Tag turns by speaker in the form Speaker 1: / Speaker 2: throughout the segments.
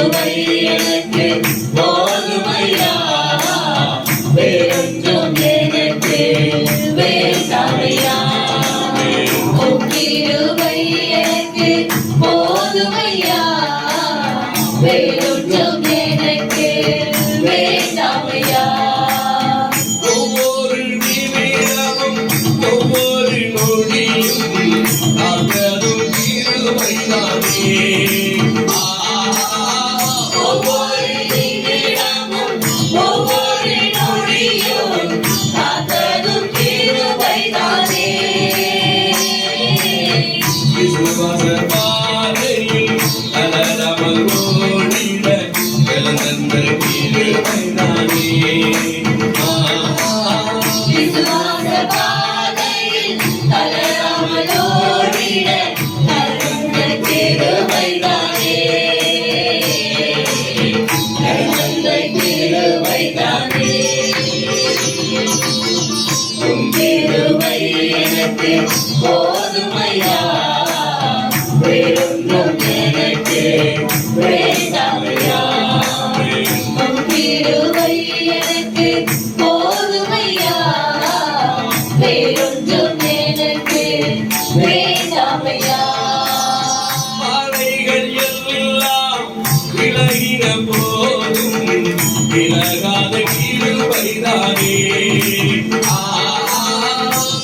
Speaker 1: கிருபை எனக்கு போதுமையா, வேறொன்றும் எனக்கு வேண்டாமையா. உம் கிருபை எனக்கு போதுமையா, வேறொன்றும் எனக்கு வேண்டாமையா.
Speaker 2: ஒவ்வொரு நிமிடமும் ஒவ்வொரு நொடியும் காத்ததும் கிருபைதானே.
Speaker 1: ஒவ்வொரு நிமிடமும் ஒவ்வொரு நொடியும் காத்ததும் கிருபைதானே.
Speaker 2: விசுவாச பாதையில் அலறாமல் ஓடிட இழந்த கிருபைதானே.
Speaker 1: விசுவாச பாதையில் தளராமல் ஓடிட தந்த கிருபைதானே. தந்த கிருபைதானே. உம் கிருபை எனக்கு போதுமையா, வேறொன்றும் எனக்கு வேண்டாமையா. உம் கிருபை எனக்கு போதுமையா, வேறொன்றும் எனக்கு வேண்டாமையா.
Speaker 2: பாதைகள் எல்லாம் விலகின போதும் விலகாத கிருபைதானே.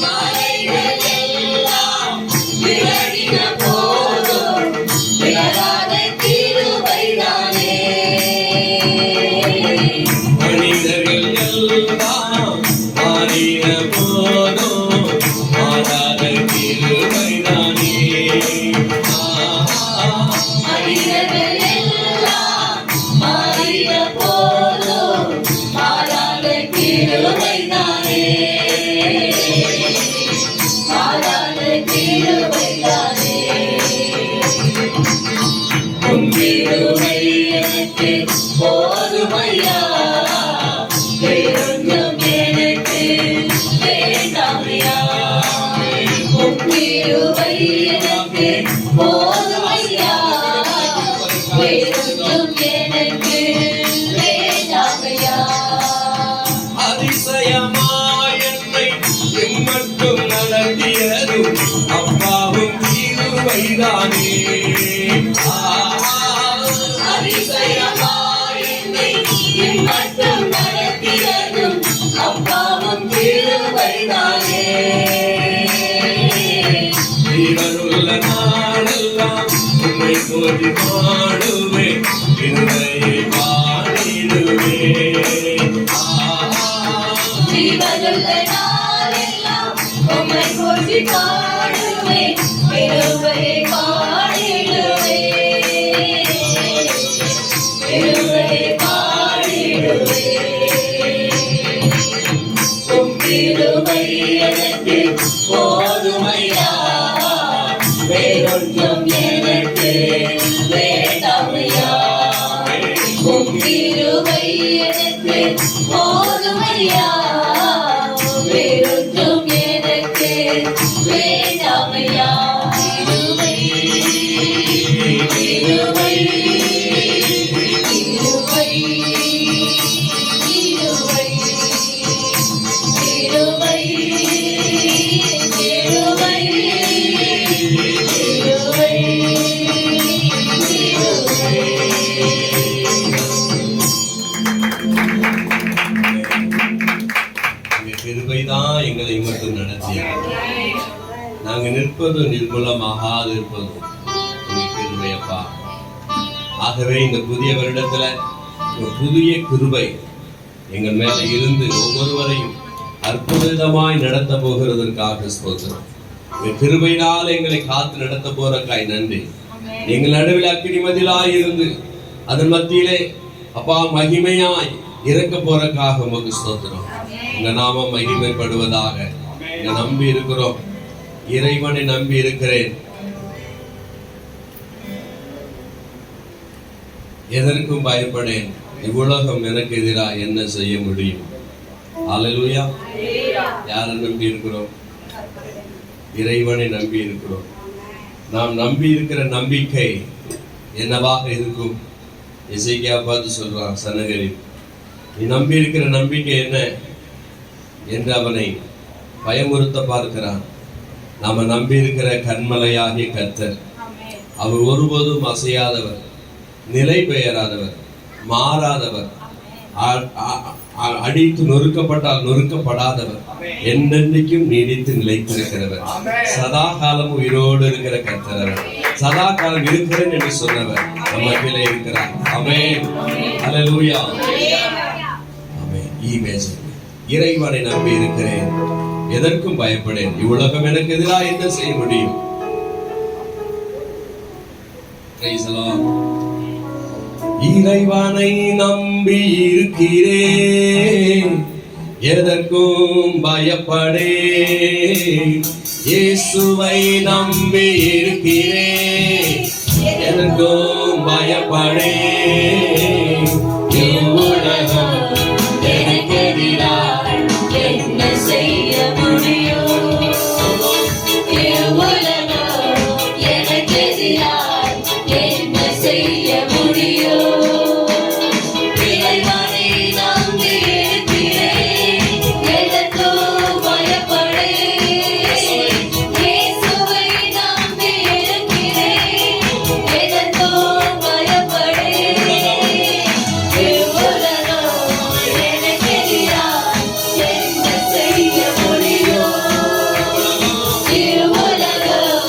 Speaker 1: மலைகள் எல்லாம் விலகின போதும் விலகாத கிருபைதானே.
Speaker 2: மனிதர்கள் எல்லாம் மாறின போதும் மாறாத கிருபைதானே.
Speaker 1: மனிதர்கள் எல்லாம் மாறின போதும் மாறாத கிருபைதானே. மாறாத கிருபைதானே. உம் கிருபை எனக்கு போதுமையா, வேறொன்றும் எனக்கு வேண்டாமையா. உம் கிருபை எனக்கு போதுமையா, வேறொன்றும் எனக்கு வேண்டாமையா.
Speaker 2: அதிசயமாய் என்னை எம்மட்டும் நடத்தியதும் அப்பாவும் கிருபைதானே.
Speaker 1: அதிசயமாய் என்னை இம்மட்டும் நடத்தியதும் அப்பாவும் கிருபைதானே.
Speaker 2: ஜீவனுள்ள நாளெல்லாம் உம்மை போற்றி பாடுவேன், கிருபையை பாடிடுவேன்.
Speaker 1: ஜீவனுள்ள நாளெல்லாம் உம்மை போற்றி பாடுவேன், கிருபையை பாடிடுவேன். கிருபையை பாடிடுவேன். உம் கிருபை எனக்கு போதுமையா, வேறொன்றும் எனக்கு வேண்டாமையா. உம் கிருபை எனக்கு போதுமையா, வேறொன்றும் எனக்கு வேண்டாமையா. கிருபை கிருபை கிருபை கிருபை கிருபை கிருபை கிருபை
Speaker 2: கிருபைதான் எங்களை மட்டும் நடத்தியது. நாங்கள் நிற்பது நிர்மூலமாகாது இருப்பதும் கிருபையப்பா. ஆகவே இந்த புதிய வருடத்துல ஒரு புதிய கிருபை எங்கள் மேல இருந்து ஒவ்வொருவரையும் அற்புதமாய் நடத்த போகிறதற்காக ஸ்தோத்திரம். கிருபையினால் எங்களை காத்து நடத்த போறக்காய் நன்றி. எங்கள் நடுவில் அக்கினி மதிலாய் இருந்து அதன் மத்தியிலே அப்பா மகிமையாய் இறக்க போறக்காக உமக்கு ஸ்தோத்திரம். உங்க நாமம் மகிமைப்படுவதாக. இங்க நம்பி இருக்கிறோம், இறைவனை நம்பி இருக்கிறேன். எதற்கும் பயப்படேன், இவ்வுலகம் எனக்கு எதிராக என்ன செய்ய முடியும்? அல்லேலூயா. யாரை நம்பி இருக்கிறோம்? இறைவனை நம்பி இருக்கிறோம். நாம் நம்பி இருக்கிற நம்பிக்கை என்னவாக இருக்கும்? எசேக்கியா பார்த்து சொல்றான், சனகரிப், நீ நம்பி இருக்கிற நம்பிக்கை என்ன என்று அவனை பயமுறுத்த பார்க்கிறான். நாம நம்பி இருக்கிற கன்மலையாகிய கர்த்தர், அவர் ஒருபோதும் அசையாதவர், நிலை பெயராதவர், மாறாதவர், அடித்து நொறுக்கப்பட்டால் நொறுக்கப்படாதவர், என்னென்னைக்கும் நீடித்து நிலைத்திருக்கிறவர், சதா காலம் உயிரோடு இருக்கிற கர்த்தர், சதா காலம் இருக்கிறேன் என்று சொன்னவர் நம்ம கீழே இருக்கிறார். ஆமென், ஹல்லேலூயா, ஆமென். இறைவனை நம்பி இருக்கிறேன், எதற்கும் பயப்படேன், இவ்வுலகம் எனக்கு எதிராக என்ன செய்ய முடியும்? இறைவனை நம்பி இருக்கிறேன், எதற்கும் பயப்படேன். இயேசுவை நம்பி இருக்கிறேன், எதற்கும் பயப்படேன்.
Speaker 1: இவ்வுலகம் எனக்கு எதிராக என்ன செய்ய முடியும்? இவ்வுலகம் எனக்கு எதிராக என்ன செய்ய முடியும்? இறைவனை நம்பி இருக்கிறேன், எதற்கும் பயப்படேன். இயேசுவை நம்பி இருக்கிறேன், எதற்கும் பயப்படேன். இவ்வுலகம் எனக்கு எதிராக என்ன செய்ய முடியும்? இவ்வுலகம்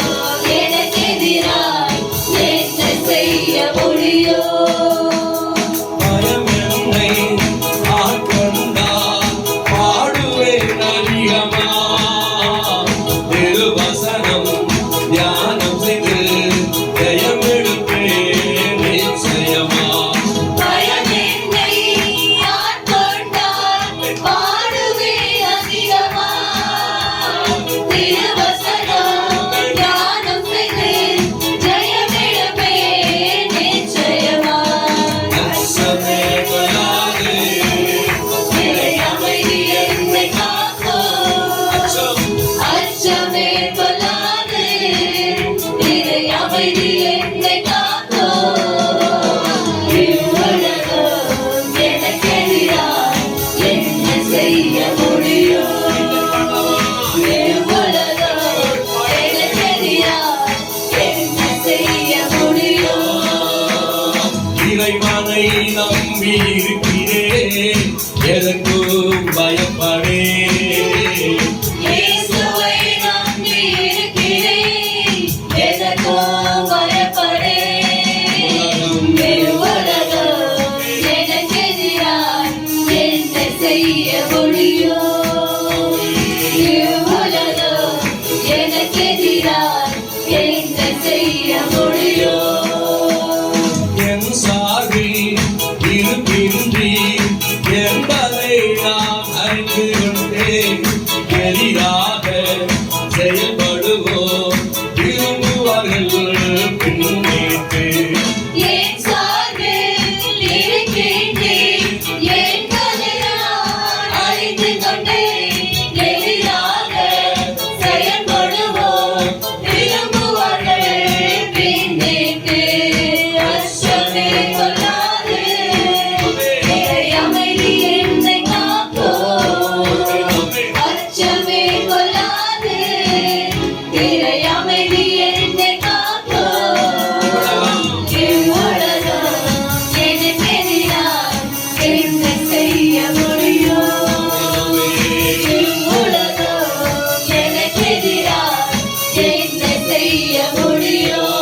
Speaker 1: எனக்கு எதிராக என்ன செய்ய முடியும்?
Speaker 2: பயம் என்னை ஆட்கொண்டால் பாடுவேன் அதிகமா, திருவசனம் தியானம் செய்து ஜெயம் எடுப்பேன் நிச்சயமா.
Speaker 1: பயம் என்னை ஆட்கொண்டால் பாடுவேன் அதிகமா, திருவசனம் தியானம் செய்து ஜெயமெடுப்பேன் நிச்சயமா.
Speaker 2: அச்சமே கொள்ளாது,
Speaker 1: இறை அமைதி என்னை காக்கும். அச்சமே கொள்ளாது, இறை அமைதி என்னை காக்கும். இவ்வுலகம் எனக்கு எதிராக என்ன செய்ய முடியும்? இவ்வுலகம் எனக்கு எதிராக என்ன செய்ய முடியும்?
Speaker 2: இறைவனை நம்பி இருக்கிறேன், எதற்கும் பயப்படேன்.
Speaker 1: இயேசுவை நம்பி இருக்கிறேன், எதற்கும் பயப்படேன். இவ்வுலகம் எனக்கு எதிராக என்ன செய்ய முடியும்? இவ்வுலகம் எனக்கு எதிராக என்ன செய்ய முடியும்?
Speaker 2: என் சார்பில் இருக்கின்றீர் என்பதை நான் அறிந்து கொண்டேன். எதிராக செயல்படுவோம் விரும்புவார்கள் பின்னேற்று.
Speaker 1: என் சார்பில் இருக்கின்றீர் என்பதை நான் அறிந்து கொண்டேன். எதிராக செயல்படுவோம் விரும்புவார்கள் பின்னேற்று. அச்சமே கொள்ளாது, இறை அமைதி என்னை காக்கும். அச்சமே கொள்ளாது, இறை அமைதி என்னை காக்கும். இவ்வுலகம் எனக்கு எதிராக என்ன செய்ய முடியும்? இவ்வுலகம் எனக்கு எதிராக என்ன செய்ய முடியும்?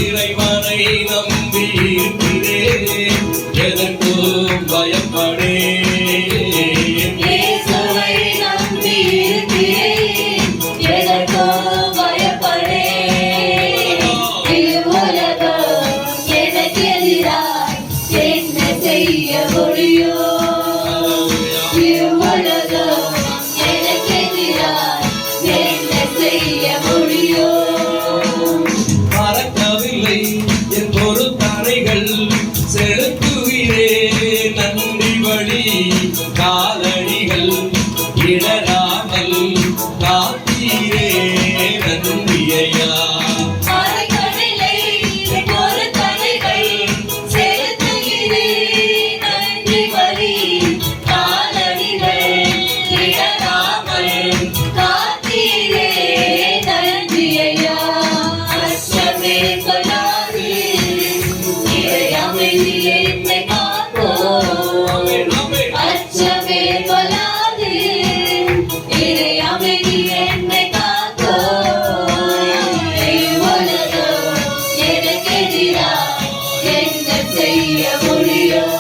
Speaker 2: இறைவனை நம்பி இருக்கிறேன், எதற்கும் பயப்படேன்.
Speaker 1: இயேசுவை நம்பி இருக்கிறேன், எதற்கும் பயப்படேன். இவ்வுலகம் எனக்கு எதிராக என்ன செய்ய முடியும்? இவ்வுலகம் எனக்கு எதிராக என்ன செய்ய முடியும்?
Speaker 2: மறக்கவில்லை என் பொறுத்தனைகள் செலுத்துகிறேன்.
Speaker 1: செய்ய முடியும்?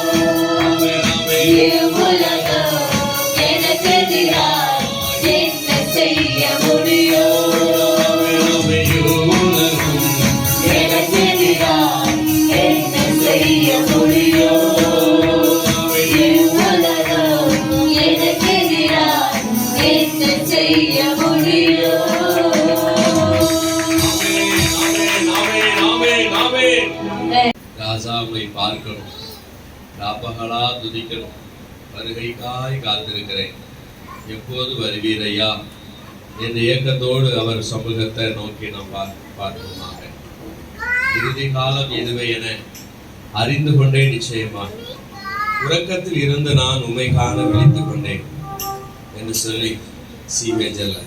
Speaker 1: இவ்வுலகம் எனக்கு எதிராய் என்ன செய்ய முடியும்? எனக்கு எதிராய் என்ன செய்ய முடியும்? இவ்வுலகம் எனக்கு எதிராய் என்ன செய்ய முடியும்?
Speaker 2: ராஜாவை பார்க்கணும், ராப்பகலா துதிக்கணும், வருகைக்காய் காத்திருக்கிறேன், எப்போது வருவீரையா என்ற ஏக்கத்தோடு அவர் சமூகத்தை நோக்கி நாம் பார்ப்போமாக. இறுதி காலம் எதுவே என அறிந்து கொண்டே நிச்சயமாக உறக்கத்தில் இருந்து நான் உம்மை காண விழித்துக் கொண்டேன் என்று சொல்லி சீமேஜல்ல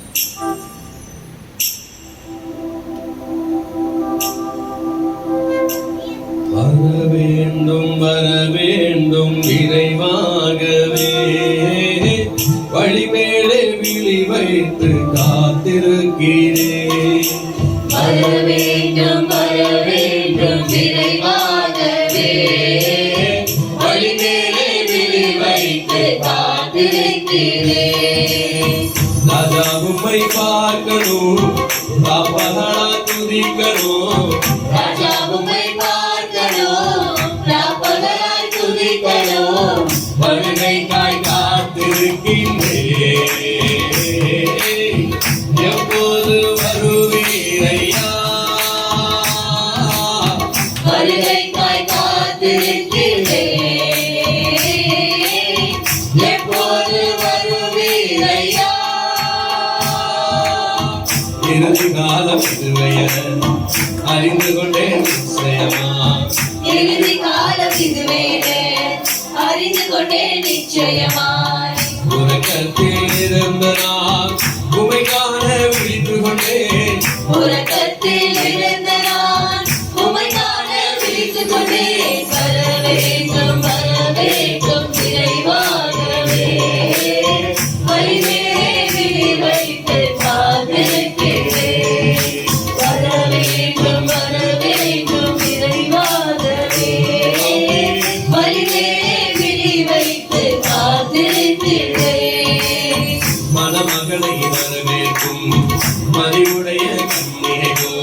Speaker 2: வர வேண்டும் விரைவாகவே, வழிமேலே விழி வைத்து காத்திருக்கிறேன்.
Speaker 1: வர வேண்டும் விரைவாகவே, வழிமேலே விழி வைத்து காத்திருக்கிறேன்.
Speaker 2: ராஜா உம்மை பார்க்கணும், ராப்பகலா துதிக்கணும்,
Speaker 1: ராஜா உம்மை பார்க்கணும், ராப்பகலாய் துதிக்கணும்,
Speaker 2: வருகைக்காய் காத்திருக்கின்றேன், எப்போது வருவீரையா?
Speaker 1: வருகைக்காய் காத்திருக்கிறேன், எப்போது வருவீரையா?
Speaker 2: இறுதி காலம் இதுவைய அறிந்து கொண்டேன் நிச்சயமா,
Speaker 1: இறுதி காலம் இதுவேனே அறிந்து கொண்டேன் நிச்சயமாய்.
Speaker 2: உறக்கத்தில் இருந்த நான் உம்மை காண விழித்துக் கொண்டேன்,
Speaker 1: உறக்கத்தில் இருந்த நான் உம்மை காண விழித்துக் கொண்டேன். வர வேண்டும் விரைவாகவே, வழிமேலே விழி வைத்து காத்திருக்கிறேன். வர வேண்டும் விரைவாகவே, வழிமேலே விழி வைத்து காத்திருக்கிறேன்.
Speaker 2: மணமகளை வரவேற்கும் மதியுடைய கன்னிகையோ,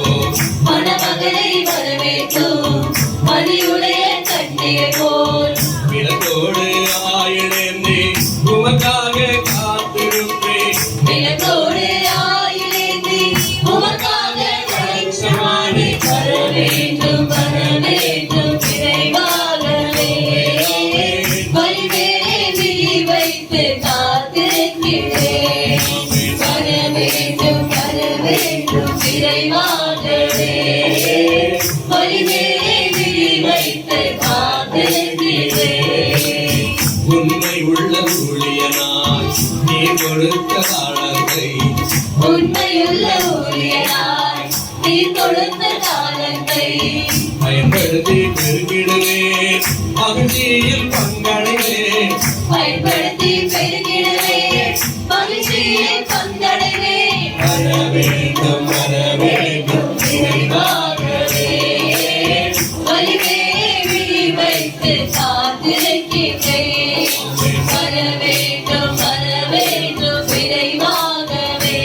Speaker 1: மணமகளை வரவேற்கும் மதியுடைய கன்னிகை போல்,
Speaker 2: விளக்கோடு ஆயிரேந்தி உமக்காக காத்திருப்பேன்,
Speaker 1: விளக்கோடு ஆயிலேந்தி உமக்காக வெளிச்சமாடி வர வேண்டும் விரைவாகவே, வழிமேலே விழி வைத்து காத்திருக்கிறேன். வர வேண்டும் விரைவாகவே, வழிமேலே விழி வைத்து காத்திருக்கிறேன்.
Speaker 2: உண்மை உள்ள ஊழியனாய் நீ கொடுத்த தாளத்தை,
Speaker 1: உண்மையுள்ள ஊழியனாய் நீ கொடுத்த காலத்தை
Speaker 2: பயன்படுத்தி பெருகிடுவேன், மகிழ்ச்சியில் பங்கடைவேன்,
Speaker 1: பயன்படுத்தி பெருகிடுவேன், மகிழ்ச்சியில் பங்கடைவேன்.
Speaker 2: வர வேண்டும்
Speaker 1: விரைவாகவே, வழிமேலே விழி வைத்து காத்திருக்கிறேன். வர வேண்டும் விரைவாகவே,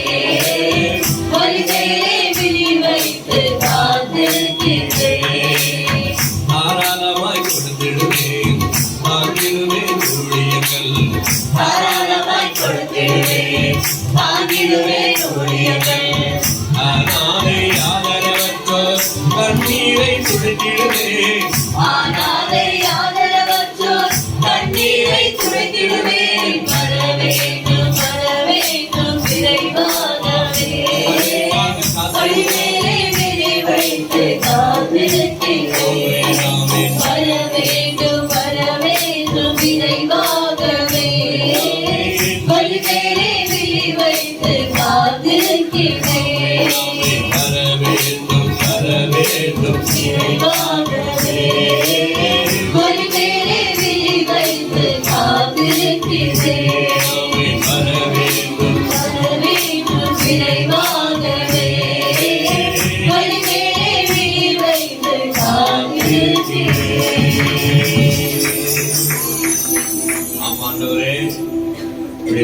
Speaker 1: வழிமேலே விழி வைத்து காத்திருக்கிறேன்.
Speaker 2: தாராளமாய் கொடுத்திடுவேன், வாங்கிடுவேன் ஊழியர்கள்,
Speaker 1: தாராளமாய் கொடுத்திடுவேன், தாங்கிடுவேன் ஊழியர்கள்.
Speaker 2: ஆனாலே ஆதரவற்றோர் கண்ணீரை துடைத்திடுவேன்,
Speaker 1: ஆனாலே ஆதரவற்றோர்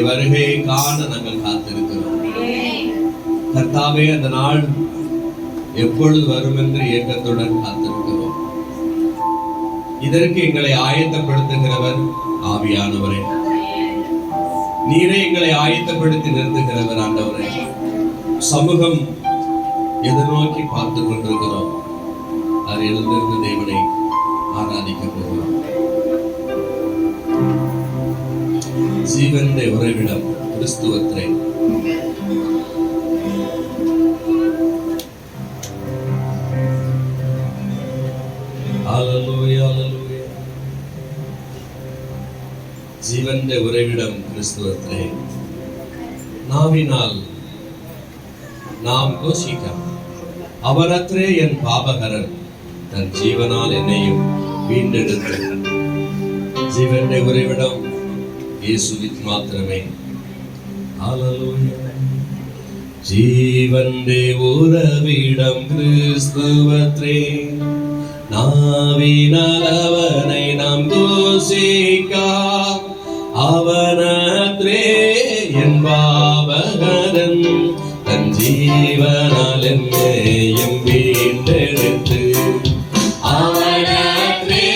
Speaker 2: உம்முடைய வருகையை காண நாங்கள் காத்திருக்கிறோம். கர்த்தாவே, அந்த நாள் எப்பொழுது வரும் என்று ஏக்கத்துடன் காத்திருக்கிறோம். இதற்கு எங்களை ஆயத்தப்படுத்துகிறவர் ஆவியானவரே. நீரே எங்களை ஆயத்தப்படுத்தி நிறுத்துகிறவர் ஆண்டவரே. சமூகம் எதிர்நோக்கி பார்த்துக் கொண்டிருக்கிறோம். அது எழுந்திருந்த தேவனை ஆராதிக்க போகிறோம். ஜீவனுடைய உறைவிடம் கிறிஸ்துவத்திலே. ஹல்லேலூயா, ஹல்லேலூயா. ஜீவனுடைய உறைவிடம் கிறிஸ்துவத்திலே. நாவினால் நாம் கோஷிக்க அவரற்றே என் பாபகரன் தன் ஜீவனால் என்னையும் வீண்டெடுத்து. ஜீவனுடைய உறைவிடம் இயேசுவின் மாத்திரமே. ஹல்லேலூயா. ஜீவனுடைய உறைவிடம் கிறிஸ்துவத்திலே. நாவினால் அவனை நாம் தூசிக்க அவனற்றே என் பாபகரன் தன் ஜீவனால் என்னையும் வீண்டெடுத்து.
Speaker 1: அவனற்றே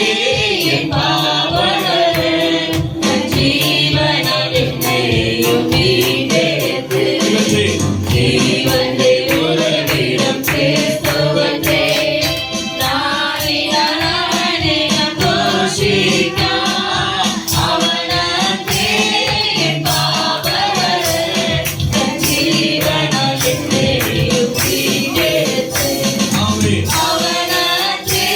Speaker 1: என் பாவகரன் தன் ஜீவனால் என்னையும் வீண்டெடுத்து. ஜீவனுடைய உறைவிடம் கிறிஸ்துவத்திலே. நாவினால் அவனை நாம் தூசிக்க அவனற்றே என் பாவகரன் தன் ஜீவனால் என்னையும் வீண்டெடுத்து. அவனற்றே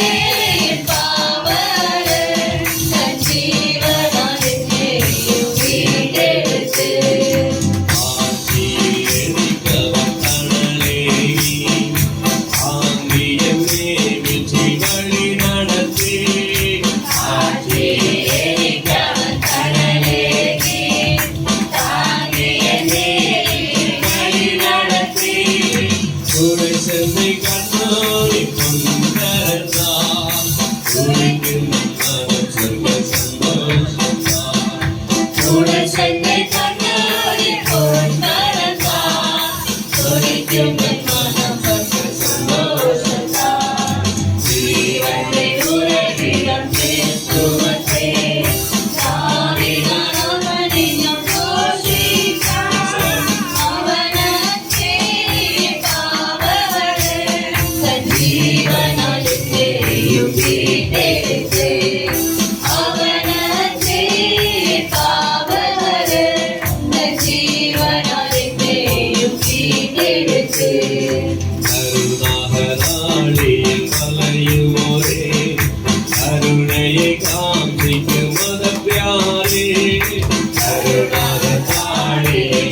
Speaker 1: என் பாவகரன் தன் ஜீவனால் என்னையும் வீண்டெடுத்து. எரிக்கவன் கடலேகி தாங்கி என்னை வழி நடத்தி. உடல் சென்னை கண்ணோடி பொன் கரந்தான். துடிக்கும் என் மனம் பற்று சந்தோஷந்தான். ஜீவனுடைய உறைவிடம் கிறிஸ்துவத்திலே. நாவினால் அவனை நாம் தூசிக்க அவனற்றே என் பாவகரன் தன் ஜீவனால் என்னையும் வீண்டெடுத்து. அவனற்றே என் பாவகரன் தன் ஜீவனால் என்னையும் வீண்டெடுத்து.
Speaker 2: கருணையை காண்பிக்கும் மதப்பியாரே.
Speaker 1: கருணாகத்தாடியில்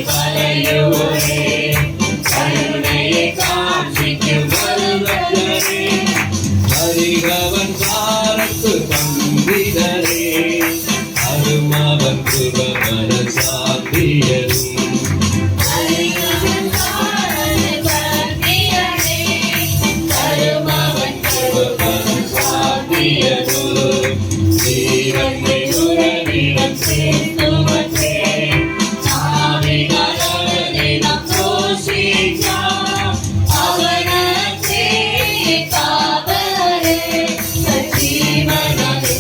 Speaker 1: வளையுவோரே. கருணையை காண்பிக்கும் மதப்பியாரே.
Speaker 2: அறிகவன் பாரத்து தம்பிதரே. அருமவன் குபமன சாந்தியரும்.
Speaker 1: அறிகவன் பாரத்து தம்பியரே. கருமவன் குபமன சாந்தியரும். ஜீவனுடைய உறைவிடம் கிறிஸ்துவத்திலே. நாவினால் அவனை நாம் தூசிக்க அவனற்றே என் பாவகரன் தன் ஜீவனால்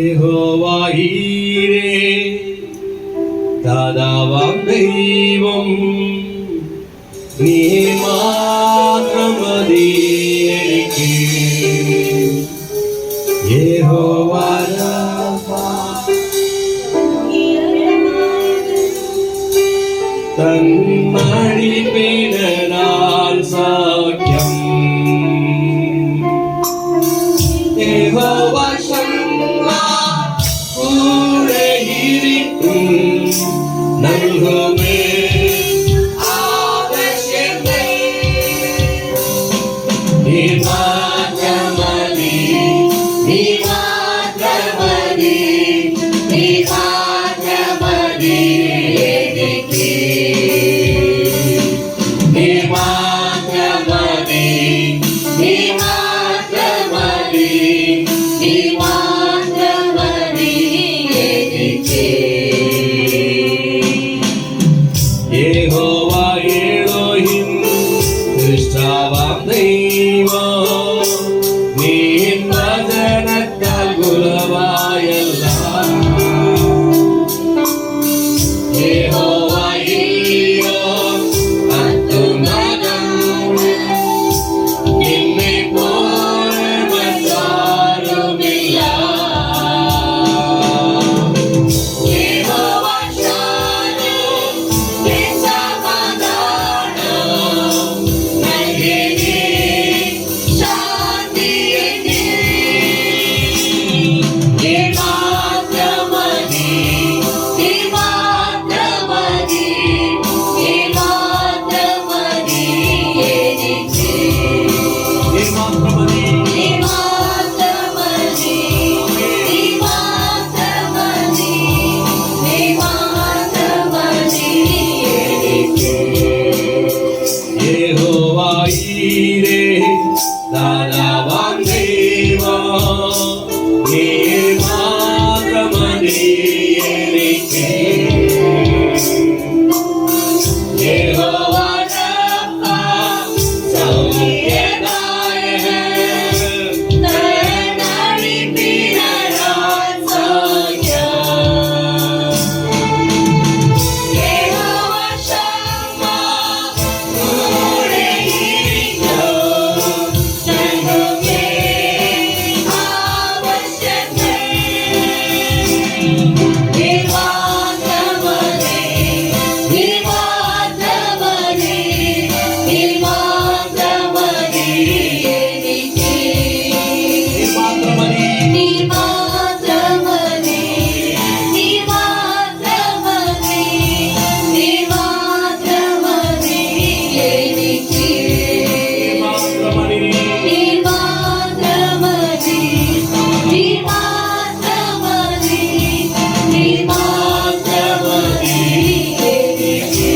Speaker 2: யெகோவா ஈரே தாதாவாம் தெய்வம் நீ மாத்திரம் மதி எனக்கு யெகோவா ராஃபா தன் மடிப்பினால் சௌக்கியம் யெகோவா ஷம்மா கூட இருக்கும் நல்குமே அவசியமே நீ மாத்திரமதி நீ மாத்திரமதி நீ மாத்திரமதி எனக்கு நீ மாத்திரமதி நீ மாத்திரமதி நீ மாத்திரமதி எனக்கு யெகோவா எலோஹிம் கிறிஸ்தாவாம் தெய்வம் நீ வசனத்தால் குலவாயெல்லாம் யெகோவா ஈயோ அத்துமதம் என்னை போல மற்றாருமில்லா யெகோவா ஷாலோம் சமாதானம் நல்கினே சாந்தியினே நீ மாத்திரமதி நீ மாத்திரமதி நீ மாத்திரமதி எனக்கு நீ மாத்திரமதி நீ மாத்திரமதி நீ மாத்திரமதி நீ மாத்திரமதி எனக்கு யெகோவா ஈரே தாதாவாம் தெய்வம் நீ மாத்திரமதி எனக்கு யெகோவா ராஃபா சௌக்கியதாயகன் தன் அடிப்பினால் சௌக்கியம் யெகோவா ஷம்மா கூட இருக்கும் நல்குமே அவசியமே நீ மாத்திரமதி நீ மாத்திரமதி நீ மாத்திரமதி எனக்கு நீ மாத்திரமதி நீ மாத்திரமதி நீ மாத்திரமதி நீ மாத்திரமதி எனக்கு நீ மாத்திரமதி நீ மாத்திரமதி நீ மாத்திரமதி நீ மாத்திரமதி எனக்கு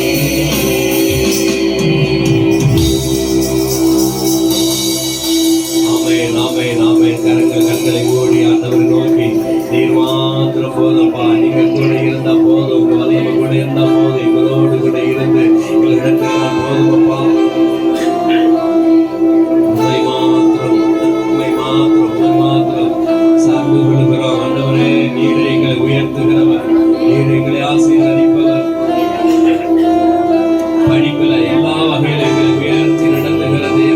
Speaker 2: ஆமென் ஆமென் ஆமென் கரங்களை மூடி ஆண்டவரை நோக்கி நீர் மாத்திரம் போதும்ப்பா நீங்க கூட இருந்தா போதும் உங்க வல்லமை கூட இருந்தா போதும் எங்களோடு கூட இருந்து எங்களுக்கு போதுமப்பா உண்மை மாத்திரம் உண்மை மாத்திரம் உண்மை மாத்திரம் சார்ந்து கொள்கிறோம் ஆண்டவரே நீரை எங்களை உயர்த்துகிறவர் நீர் எங்களை ஆசீர்வதிப்பவர் படிப்புல எல்லா வகையில எங்களை உயர்த்தி நடத்துகிறது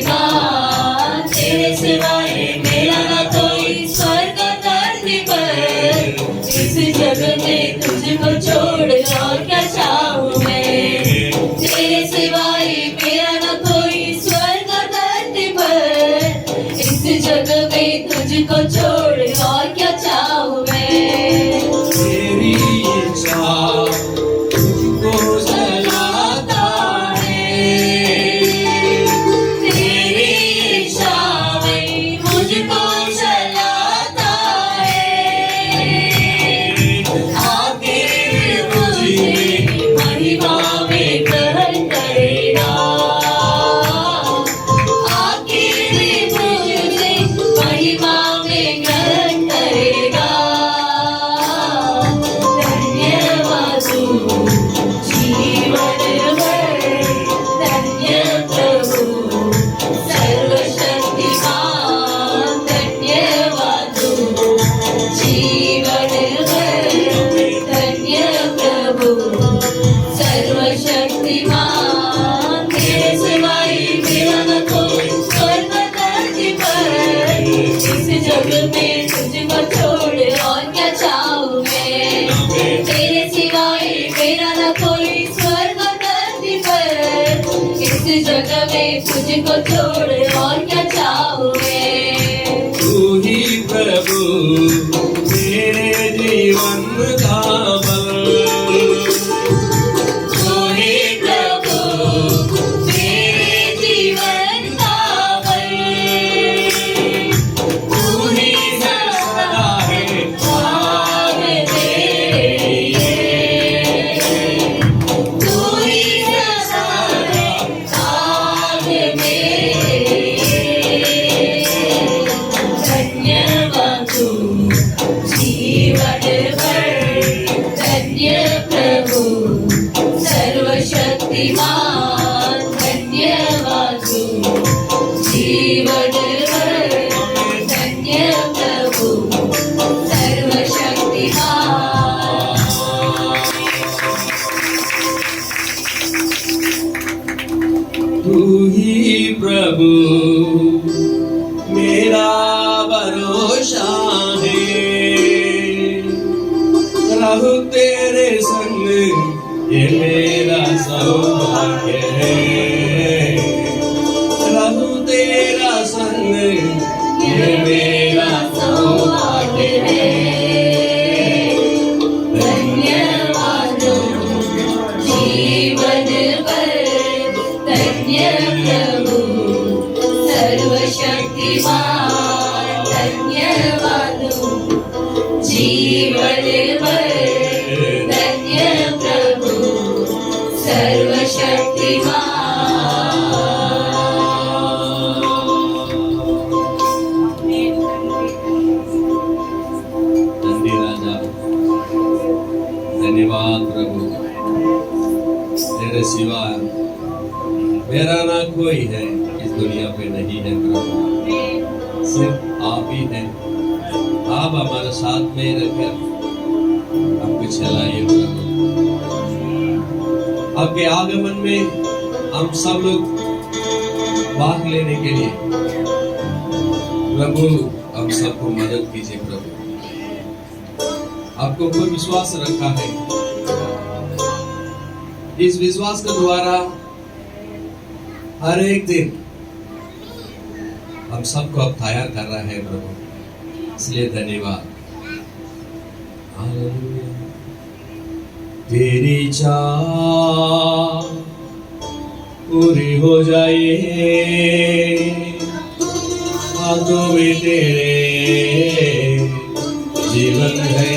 Speaker 1: सर्वशक्तिमान तेरे सिवाय मेरा न कोई स्वर्ग धरती पर इस जग में तुझको छोड़ और क्या चाहूं मैं तेरे सिवाय मेरा न कोई स्वर्ग धरती पर इस जग में तुझको छोड़ और क्या चाहूं मैं
Speaker 2: तेरी इच्छा तुझको जलाता है
Speaker 1: तेरी इच्छा में मुझको जलाता है आखिर मुझे महिमा में ग्रहण करेगा आखिर मुझे महिमा में ग्रहण करेगा धन्यवाद जीवन भर धन्य प्रभु सर्वशक्तिमान धन्यवाद जीवन भर धन्य प्रभु सर्वशक्तिमान तेरे सिवाय मेरा न कोई स्वर्ग धरती पर इस जग में तुझको छोड़ और क्या चाहूं मैं तेरे सिवाय मेरा न कोई स्वर्ग धरती पर इस जग में तुझको छोड़ और क्या चाहूं मैं
Speaker 2: तू ही प्रभु मेरे जीवन का बल
Speaker 1: तू ही प्रभु मेरे जीवन का बल
Speaker 2: तू ही सदा है
Speaker 1: भाग मेरे तू ही सदा है भाग मेरे धन्यवाद जीवन भर धन्य प्रभु सर्वशक्तिमान धन्यवाद जीवन भर धन्य प्रभु सर्वशक्तिमान
Speaker 2: तू ही प्रभु मेरा भरोसा है रहूं तेरे संग ये मेरा सौभाग्य है रहूं तेरा संग ये मेरा
Speaker 1: सौभाग्य है धन्यवाद जीवन भर धन्य प्रभु सर्वशक्तिमान धन्यवाद जीवन भर धन्य प्रभु
Speaker 2: धन्य राजा धन्यवाद प्रभु तेरे सिवा मेरा ना कोई है इस दुनिया पे नहीं है प्रभु सिर्फ आप ही हैं आप हमारे साथ में रहकर हमको चलाइए प्रभु आपके आगमन में हम सब लोग भाग लेने के लिए प्रभु हम सबको मदद कीजिए प्रभु आपको ऊपर विश्वास रखा है इस विश्वास के द्वारा हर एक दिन हम सबको अब तैयार कर रहा है प्रभु इसलिए धन्यवाद हालेलुया तेरी चाह पूरी हो जाए हाथों में तेरे जीवन है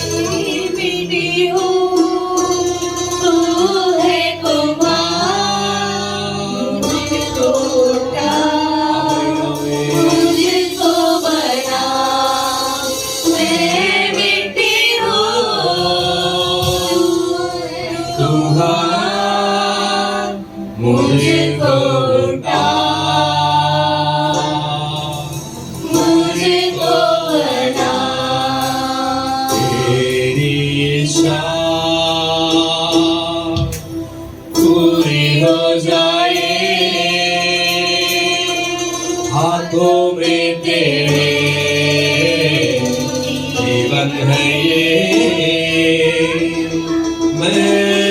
Speaker 2: ये
Speaker 1: मिटी हूँ तू है कुमार मुझको उठा मुझको बना मैं मिटी हूँ
Speaker 2: तुम्हारा मुझको उठा
Speaker 1: मुझको बना
Speaker 2: तेरी इच्छा पूरी हो जाए हाथों में तेरे जीवन है ये मैं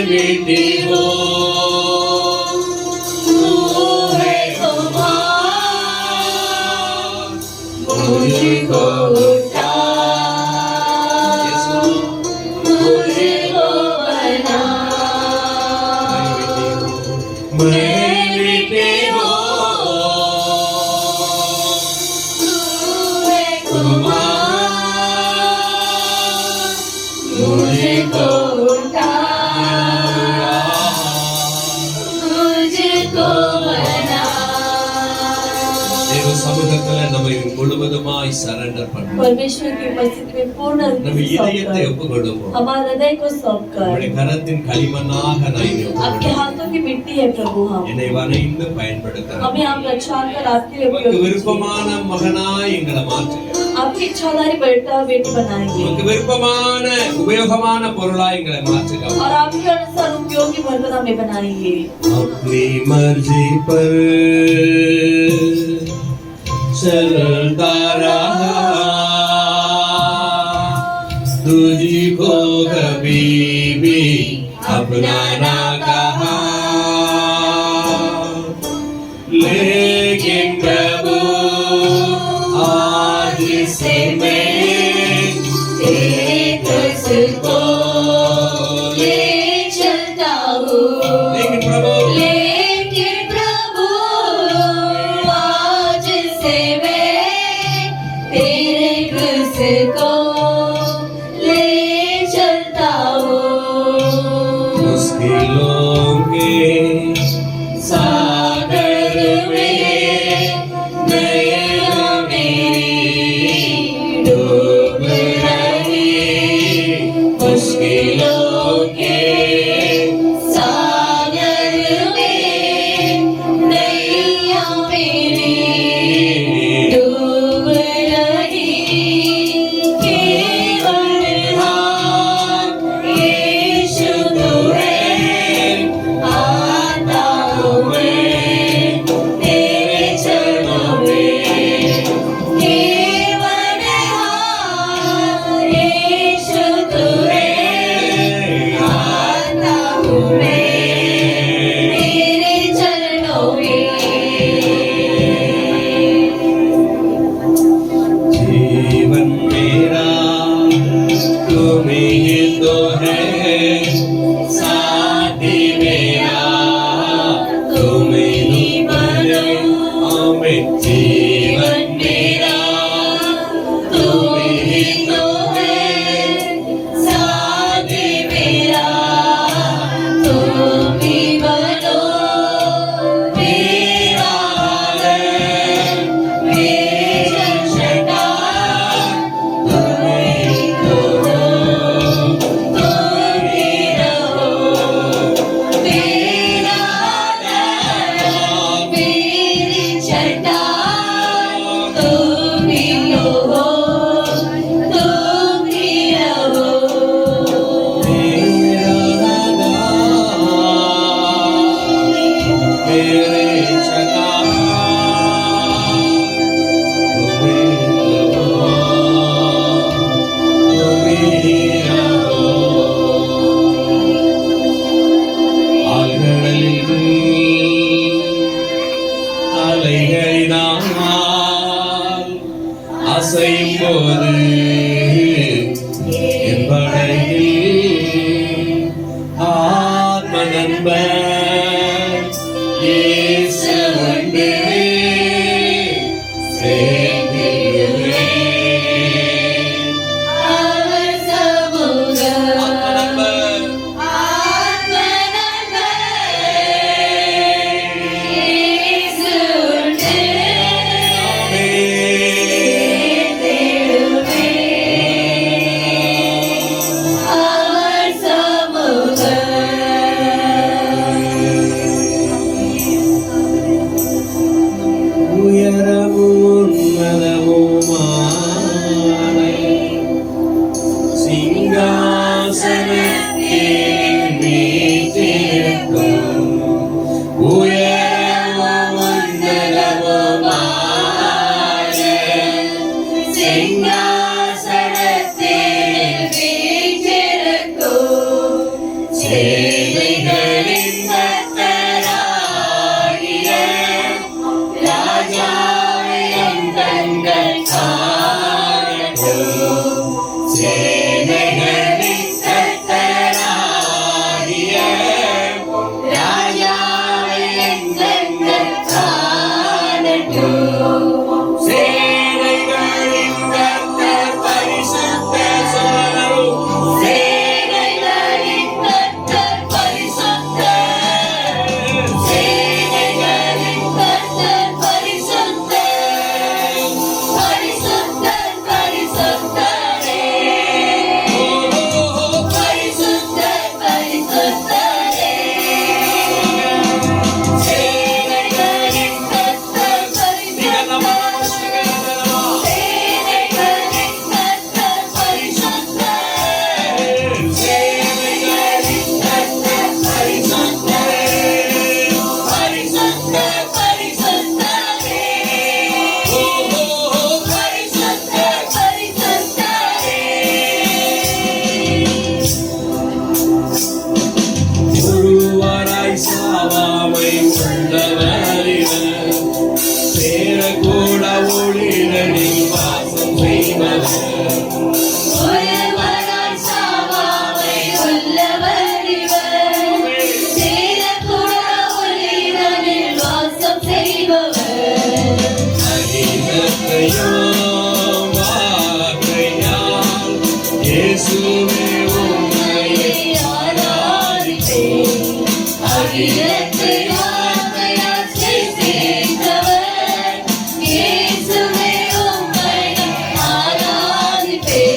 Speaker 2: मिट्टी हो
Speaker 1: तू है कुम्हार मुझको उठा मुझको बना
Speaker 2: मैं मिट्टी हो
Speaker 1: तू है कुम्हार मुझको उठा मुझको बना
Speaker 2: தேவ சமூகத்துல நம்ம முழுவதுமாய் சரண்டர் பண்ணுவோம்
Speaker 1: परमेश्वर की उपस्थिति में पूर्ण रूप
Speaker 2: நம்ம
Speaker 1: से
Speaker 2: இதயத்தை
Speaker 1: सौंपकर,
Speaker 2: ஒப்புக் கொடுப்போம்
Speaker 1: हमारे हृदय को सौंपकर
Speaker 2: நம்முடைய கரத்தின் களிமண்ணாக நான் என்னை ஒப்புக்
Speaker 1: आपके
Speaker 2: கொடுக்கிறேன்.
Speaker 1: हाथों की मिट्टी है प्रभु हम
Speaker 2: என்னை வரைந்து பயன்படுத்துறேன்
Speaker 1: हमें आप रक्षा कर आपके लिए
Speaker 2: உமக்கு
Speaker 1: उपयोग कीजिए।
Speaker 2: விருப்பமான மகனாய் எங்களை மாற்றுங்க
Speaker 1: आपकी इच्छाधारी बेटा बेटी बनाएंगे
Speaker 2: உமக்கு விருப்பமான உபயோகமான பொருளாய் எங்களை மாற்றுங்க
Speaker 1: और आपके अनुसार उपयोगी बर्तन हमें बनाएंगे
Speaker 2: अपनी मर्जी पर चलता रहा तुझको कभी भी अपना ना कहा लेकिन प्रभु आज से मैं
Speaker 1: एक को ले चलता हूँ
Speaker 2: लेकिन प्रभु
Speaker 1: लेकिन प्रभु आज से मैं तेरे कृष को ले चलता हूँ
Speaker 2: मुश्किलों के सागर में
Speaker 1: नैया मेरी डूब रही मुश्किलों के सागर में नैया मेरी डूब रही केवल हाथ यीशु तू है आता हूँ मैं तेरे चरणों में केवल हाथ यीशु तू है आता हूँ मैं तेरे चरणों में
Speaker 2: जीवन मेरा तुम्हीं ही तो है साथी मेरा तुम ही बनो हमें जीवन मेरा
Speaker 1: तुम ही तो है साथी मेरा तुम ही बनो मेरा आदर मेरी रक्षा तुम ही तो हो तुम ही रहो मेरा आदर मेरी छटा तुम ही तो हो तुम ही रहो
Speaker 2: मेरे चका அசையும் போது என் படையில் ஆத்ம நண்பர் இயேசு உண்டு சேர்ந்திடுவேன்.
Speaker 1: அவர் சமூகம்
Speaker 2: ஆத்ம நண்பர்
Speaker 1: ஆத்ம நண்பர் இயேசு உண்டு தேடுவேன் அவர் சமூகம் தீரத்தை ஆமையால் சேர்த்தவர் இயேசுவே உம்மை ஆராதிப்பேன்.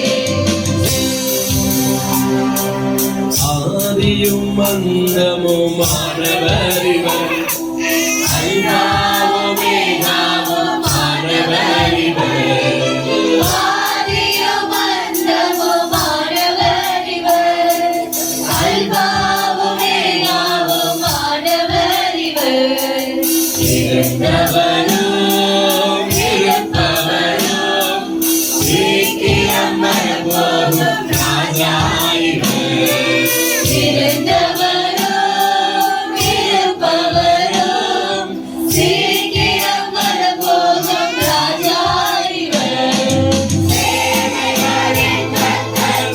Speaker 2: ஆதியும் அந்தமுமானவர் இவர், அல்பாவுமே நாவுமானவர் இவர்.
Speaker 1: ஆதியும் அந்தமுமானவர் இவர், அல்பாவுமே நாவுமானவர் இவர்.
Speaker 2: இருந்தவரும் இருப்பவரும் சீக்கிரம் வரப்போகும் ராஜா இவர்.
Speaker 1: இருந்தவரும் இருப்பவரும் சீக்கிரம் வரப்போகும் ராஜா இவர். சேனைகளின் கர்த்தர்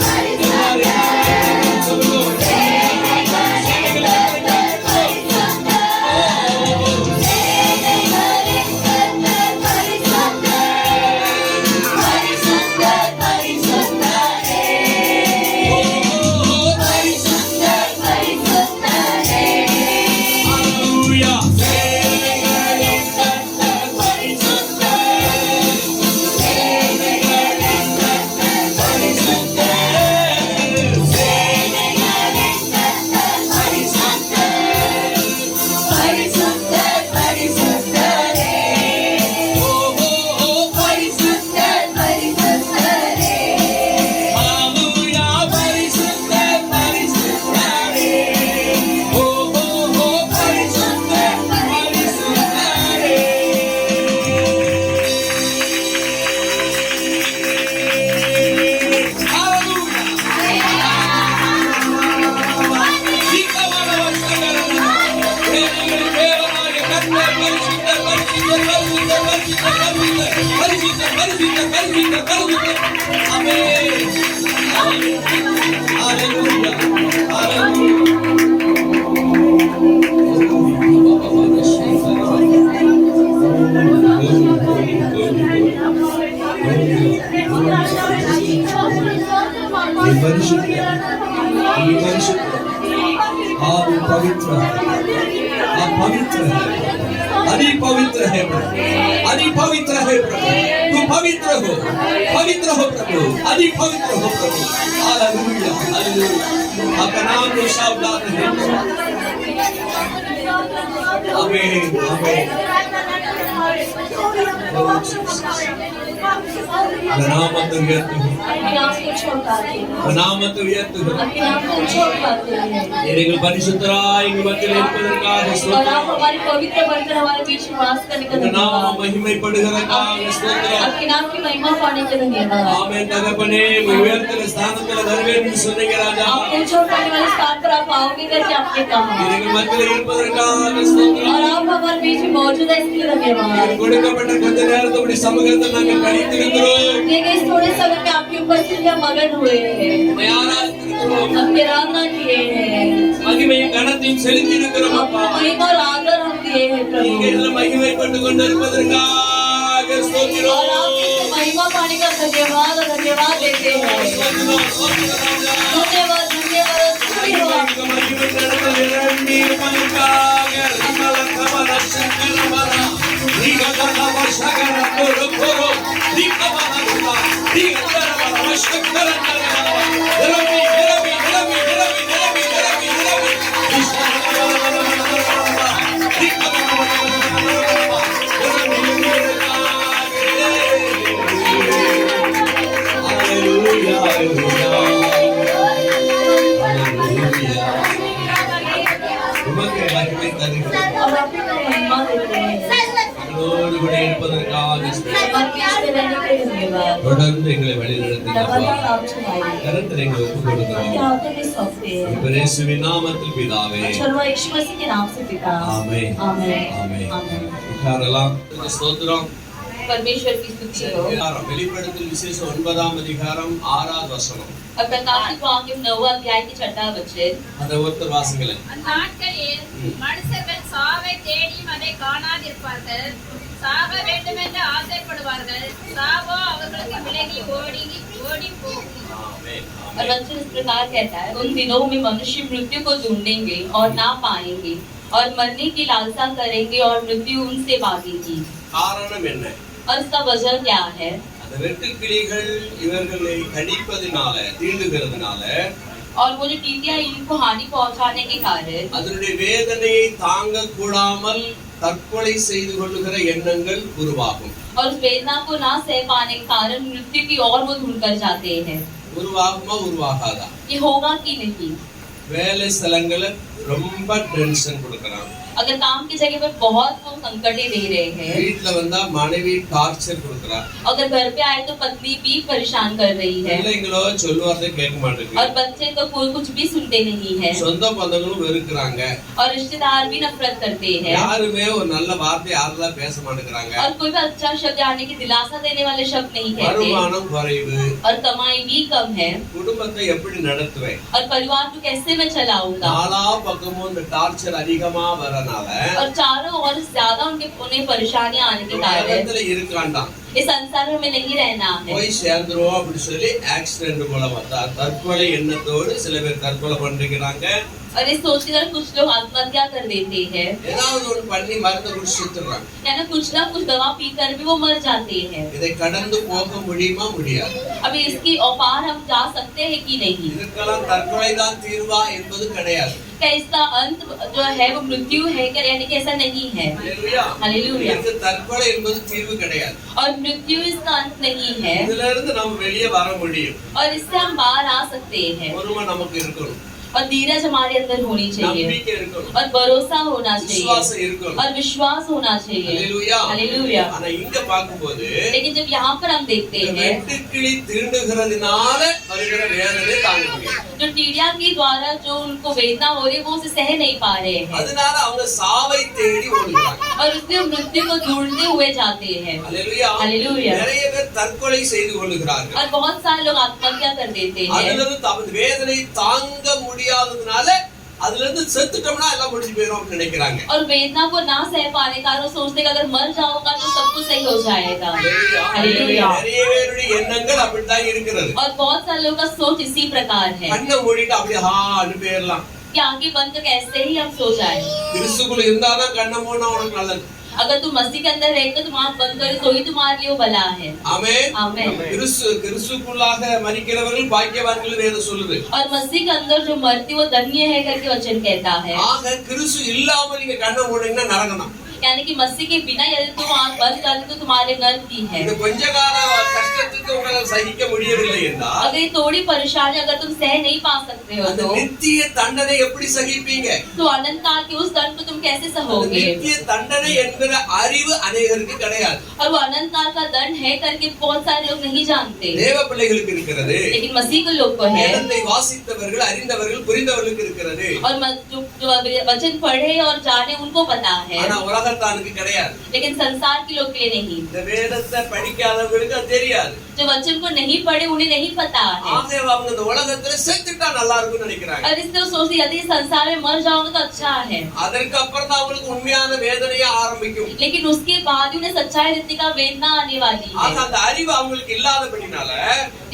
Speaker 1: பரிசுத்தர், சேனைகளின் கர்த்தர் பரிசுத்தர், சேனைகளின் கர்த்தர் பரிசுத்தர், பரிசுத்தர் பரிசுத்தரே.
Speaker 2: अति पवित्र है प्रभु, अति पवित्र है प्रभु, तू पवित्र हो प्रभु, अति पवित्र हो प्रभु। हालेलुया हालेलुया, आपका नाम निशावदार है। आमीन आमीन। नामत व्यर्थ हो, नामत व्यर्थ हो। நீங்கள் பரிசுத்தராய் எங்கள் மத்தியில் இருப்பதற்காக ஸ்தோத்திரம்.
Speaker 1: हमारे पवित्र बनकर हमारे बीच निवास करने का
Speaker 2: உங்க நாமம்
Speaker 1: धन्यवाद।
Speaker 2: மகிமைப்படுகிறதற்காக ஸ்தோத்திரம்.
Speaker 1: आपके नाम की महिमा पाने के धन्यवाद।
Speaker 2: ஆமென் தகப்பனே, உயர்ந்த ஸ்தானத்தில் வருவேன் என்று சொன்னீங்க ராஜா.
Speaker 1: आप ऊंचे उठाने वाले स्थान पर आप आओगे करके आपने कहा,
Speaker 2: எங்கள் மத்தியில் இருப்பதற்காக ஸ்தோத்திரம்.
Speaker 1: और आप हमारे बीच में मौजूद है इसके लिए धन्यवाद।
Speaker 2: கொடுக்கப்பட்ட கொஞ்ச நேரத்தோட சமூகத்தை நாங்கள் கழித்திருக்கிறோம்.
Speaker 1: दिए गए इस थोड़े समय में आपकी उपस्थिति में मगन हुए हैं,
Speaker 2: உம்மை ஆராதிக்கிறோம்.
Speaker 1: आपकी आराधना किए हैं,
Speaker 2: மகிமையும் கனத்தையும் செலுத்தியிருக்கிறோம் அப்பா.
Speaker 1: आपको महिमा और आदर हम दिए हैं
Speaker 2: நீங்க
Speaker 1: प्रभु,
Speaker 2: இதுல மகிமைப்பட்டு கொண்டிருப்பதற்காக
Speaker 1: और
Speaker 2: ஸ்தோத்திரம்.
Speaker 1: आप इसको महिमा पाने का धन्यवाद और धन्यवाद देते हैं।
Speaker 2: ஸ்தோத்திரம், ஸ்தோத்திரம் ராஜா.
Speaker 1: धन्यवाद धन्यवाद स्तुति हो आपकी।
Speaker 2: மகிமை கடலில் இறங்கி இருப்பதற்காக ரிமல கமல சங்கர மரா, ரிகதல வசகர கொரு கொரு, ரிகமல சுதா, ரிகதல வசகர நரவா, நிரம்பி நிரம்பி நிரம்பி நிரம்பி நிரம்பி நிரம்பி நிரம்பி, Hallelujah, hallelujah. உமக்கு மகிமை தருகிறோம்.
Speaker 1: और आपको महिमा देते हैं,
Speaker 2: எங்களோடு கூட இருப்பதற்காக ஸ்தோத்திரம்.
Speaker 1: हमारे बीच में रहने के लिए धन्यवाद।
Speaker 2: தொடர்ந்து எங்களை வழிநடத்துங்க அப்பா.
Speaker 1: लगातार आप चलाइए,
Speaker 2: கரத்தில் எங்களை ஒப்புக்
Speaker 1: आपके
Speaker 2: கொடுக்கிறோம்.
Speaker 1: हाथों में सौंपते हैं।
Speaker 2: இப்ப இயேசுவின் நாமத்தில் பிதாவே.
Speaker 1: सर्व यीशु मसीह के नाम से पिता,
Speaker 2: ஆமென்.
Speaker 1: आमेन
Speaker 2: ஆமென்.
Speaker 1: आमेन।
Speaker 2: உட்காரலாம். ஸ்தோத்திரம்.
Speaker 1: परमेश्वर की स्तुति हो।
Speaker 2: வெளிப்படுத்தல் விசேஷம் 9ஆம் அதிகாரம் 6வது வசனம்.
Speaker 1: अब प्रकाशित वाक्य 9वां अध्याय की 6वां वचन।
Speaker 2: அதை ஒருத்தர் வாசிங்களேன்.
Speaker 3: அந்நாட்களில் மனுஷர்கள் சாவை தேடியும் அதை காணாதிருப்பார்கள். சாக வேண்டுமென்று ஆசைப்படுவார்கள், சாவோ அவர்களுக்கு விலகி ஓடி ஓடி போகும்.
Speaker 1: और वचन इस प्रकार कहता है, उन दिनों में मनुष्य मृत्यु को ढूंढेंगे और ना पाएंगे, और मरने की लालसा करेंगे और मृत्यु उनसे भागेगी।
Speaker 2: காரணம் என்ன?
Speaker 1: और इसका वजह क्या है?
Speaker 2: அந்த வெட்டுக்கிளிகள் இவர்களை கடிப்பதினால, தீண்டுகிறதுனால,
Speaker 1: और वो जो टीटियां इनको हानि पहुंचाने के कारण
Speaker 2: அதனுடைய வேதனையை தாங்க கூடாமல் தற்கொலை செய்து கொள்ளுகிற எண்ணங்கள் உருவாகும்.
Speaker 1: और उस वेदना को ना सह पाने के कारण मृत्यु की ओर वो ढूंढ कर जाते हैं।
Speaker 2: உருவாகுமா உருவாகாதா?
Speaker 1: ये होगा कि नहीं?
Speaker 2: வேலை ஸ்தலங்களை ரொம்ப டென்ஷன் கொடுக்கறாங்க.
Speaker 1: अगर काम की जगह पर बहुत वो संकटें दे रहे हैं,
Speaker 2: வீட்ல வந்தா மனைவி டார்ச்சர் கொடுக்கறா.
Speaker 1: अगर घर पे आए तो पत्नी भी परेशान कर रही है,
Speaker 2: பிள்ளைங்களோ சொல்லுவார்த்தை கேட்க மாட்டேங்குது.
Speaker 1: और बच्चे तो कोई कुछ भी सुनते नहीं है,
Speaker 2: சொந்த பந்தங்களும் வெறுக்கறாங்க.
Speaker 1: और रिश्तेदार भी नफरत करते हैं,
Speaker 2: யாருமே ஒரு நல்ல வார்த்தை யாரலா பேச மாட்டேங்கறாங்க.
Speaker 1: और कोई भी अच्छा शब्द यानी कि दिलासा देने वाले शब्द नहीं कहते,
Speaker 2: வருமானம் குறைவு,
Speaker 1: और कमाई भी कम है,
Speaker 2: குடும்பத்தை எப்படி நடத்துவேன்,
Speaker 1: और परिवार को कैसे मैं चलाऊंगा,
Speaker 2: நாலா பக்கமும் இந்த டார்ச்சர் அதிகமா வரனால
Speaker 1: और चारों ओर ज्यादा उन्हें परेशानियां आने के कारण
Speaker 2: உலகத்துல இருக்காண்டா
Speaker 1: इस संसार में नहीं रहना है,
Speaker 2: போய் சேர்ந்துருவோம் அப்படி சொல்லி ஆக்சிடென்ட் மூலமா தற்கொலை எண்ணத்தோடு சில பேர் தற்கொலை பண்ணிக்கிறாங்க.
Speaker 1: और इस सोच कर कुछ लोग आत्महत्या कर देते हैं,
Speaker 2: ஏதாவது ஒன்று பண்ணி மருந்து குடிச்சு சுத்துறாங்க.
Speaker 1: यानी कुछ ना कुछ दवा पीकर भी वो मर जाते हैं।
Speaker 2: இதை கடந்து போக முடியுமா? முடியாது.
Speaker 1: अभी इसकी पार हम जा सकते हैं कि नहीं?
Speaker 2: இதுக்கெல்லாம் தற்கொலை தான் தீர்வா என்பது கிடையாது.
Speaker 1: क्या इसका अंत जो है वो मृत्यु है क्या? यानी कि ऐसा नहीं है।
Speaker 2: ஹல்லேலூயா.
Speaker 1: हालेलुया।
Speaker 2: இதுக்கு தற்கொலை என்பது தீர்வு கிடையாது.
Speaker 1: और मृत्यु इसका अंत नहीं है,
Speaker 2: இதுல இருந்து நம்ம வெளியே வர முடியும்.
Speaker 1: और इससे हम बाहर आ सकते हैं,
Speaker 2: பொறுமை நமக்கு இருக்கணும்,
Speaker 1: और धीरज हमारे अंदर होनी चाहिए,
Speaker 2: நம்பிக்கை இருக்கணும்,
Speaker 1: और भरोसा होना चाहिए,
Speaker 2: விசுவாசம் இருக்கணும்.
Speaker 1: और विश्वास होना चाहिए।
Speaker 2: ஹல்லேலூயா.
Speaker 1: हालेलुया।
Speaker 2: ஆனா இங்க பார்க்கும்போது
Speaker 1: लेकिन जब यहाँ पर हम देखते
Speaker 2: இந்த
Speaker 1: हैं
Speaker 2: வெட்டுக்கிளி தீண்டுகிறதுனால வருகிற வேதனை தாங்க முடியும்.
Speaker 1: जो टीडिया के द्वारा जो उनको वेदना हो रही है वो उसे सह नहीं पा रहे हैं,
Speaker 2: அதனால அவங்க சாவை தேடி ஓடுகிறாங்க.
Speaker 1: और इसलिए मृत्यु को ढूंढते हुए जाते हैं।
Speaker 2: ஹல்லேலூயா.
Speaker 1: ஹல்லேலூயா.
Speaker 2: நிறைய பேர் தற்கொலை செய்து கொள்ளுகிறார்கள்.
Speaker 1: और बहुत सारे लोग आत्महत्या कर देते हैं,
Speaker 2: அதுல இருந்து தமது வேதனை தாங்க முடியாததுனால அதுல இருந்து செத்துட்டோம்னா எல்லாம் முடிஞ்சு போயிடும் அப்படின்னு நினைக்கிறாங்க.
Speaker 1: और वेदना को ना सह पाने का वो सोचते कि अगर मर जाऊंगा तो सब कुछ सही हो जाएगा। हालेलुया।
Speaker 2: நிறைய பேருடைய எண்ணங்கள் அப்படித்தான் இருக்கிறது.
Speaker 1: और बहुत सारे लोगों का सोच इसी प्रकार है
Speaker 2: கண்ணை மூடிட்டு அப்படியே ஹான்னு போயிடலாம்.
Speaker 1: कि आंखें बंद करके ऐसे ही हम सो जाए।
Speaker 2: கிறிஸ்துக்குள்ள இருந்தாதான் கண்ணை மூடினா உனக்கு நல்லது.
Speaker 1: अगर तुम मसीह के अंदर रहते तो तुम आंख बंद करे तो ही तुम्हारे लिए वो भला है।
Speaker 2: ஆமென்.
Speaker 1: आमीन।
Speaker 2: கிறிஸ்துக்குள்ளாக மரிக்கிறவர்கள் பாக்கியவான்கள் வேதம் சொல்லுது.
Speaker 1: और मसीह के अंदर जो मरती वो धन्य है करके वचन कहता है।
Speaker 2: ஆக கிறிஸ்து இல்லாம நீங்க கண்ணை மூடினா நரகம் தான்.
Speaker 1: यानी कि मसीह के बिना यदि तुम आंख बंद कर तो तुम्हारे नर्क की है।
Speaker 2: இந்த கொஞ்ச கால கஷ்டத்துக்கு உங்களால் சகிக்க முடியவில்லை என்றால்
Speaker 1: अगर ये थोड़ी परेशानी अगर तुम सह नहीं पा सकते हो
Speaker 2: அந்த
Speaker 1: तो
Speaker 2: நித்திய தண்டனை எப்படி சகிப்பீங்க?
Speaker 1: अनंत काल के उस दंड को तुम कैसे
Speaker 2: அந்த
Speaker 1: सहोगे?
Speaker 2: நித்திய தண்டனை என்கிற அறிவு अनेகருக்கு கிடையாது.
Speaker 1: और वो अनंत काल का दंड है करके बहुत सारे लोग नहीं जानते,
Speaker 2: தேவ பிள்ளைகளுக்கு இருக்கிறது.
Speaker 1: लेकिन मसीह के लोग को है,
Speaker 2: வேதத்தை வாசித்தவர்கள், அறிந்தவர்கள், புரிந்தவர்களுக்கு இருக்கிறது.
Speaker 1: और जो वचन पढ़े और जाने उनको पता है,
Speaker 2: ஆனா உலகத்தானுக்கு கிடையாது.
Speaker 1: लेकिन संसार के लोग के लिए नहीं।
Speaker 2: இந்த வேதத்தை படிக்காதவர்களுக்கு அது தெரியாது.
Speaker 1: जो वचन को नहीं पढ़े उन्हें नहीं पता है,
Speaker 2: ஆகவே அவங்க இந்த உலகத்துல செத்துட்டா நல்லா இருக்கும்னு நினைக்கிறாங்க.
Speaker 1: और इसलिए वो सोचते यदि इस संसार में मर जाओगे तो अच्छा है,
Speaker 2: அதற்கு அப்புறம் தான் அவங்களுக்கு உண்மையான வேதனையே ஆரம்பிக்கும்.
Speaker 1: लेकिन उसके बाद ही उन्हें सच्चाई रीति का वेदना आने वाली
Speaker 2: ஆக
Speaker 1: है।
Speaker 2: அந்த அறிவு அவங்களுக்கு இல்லாதபடினால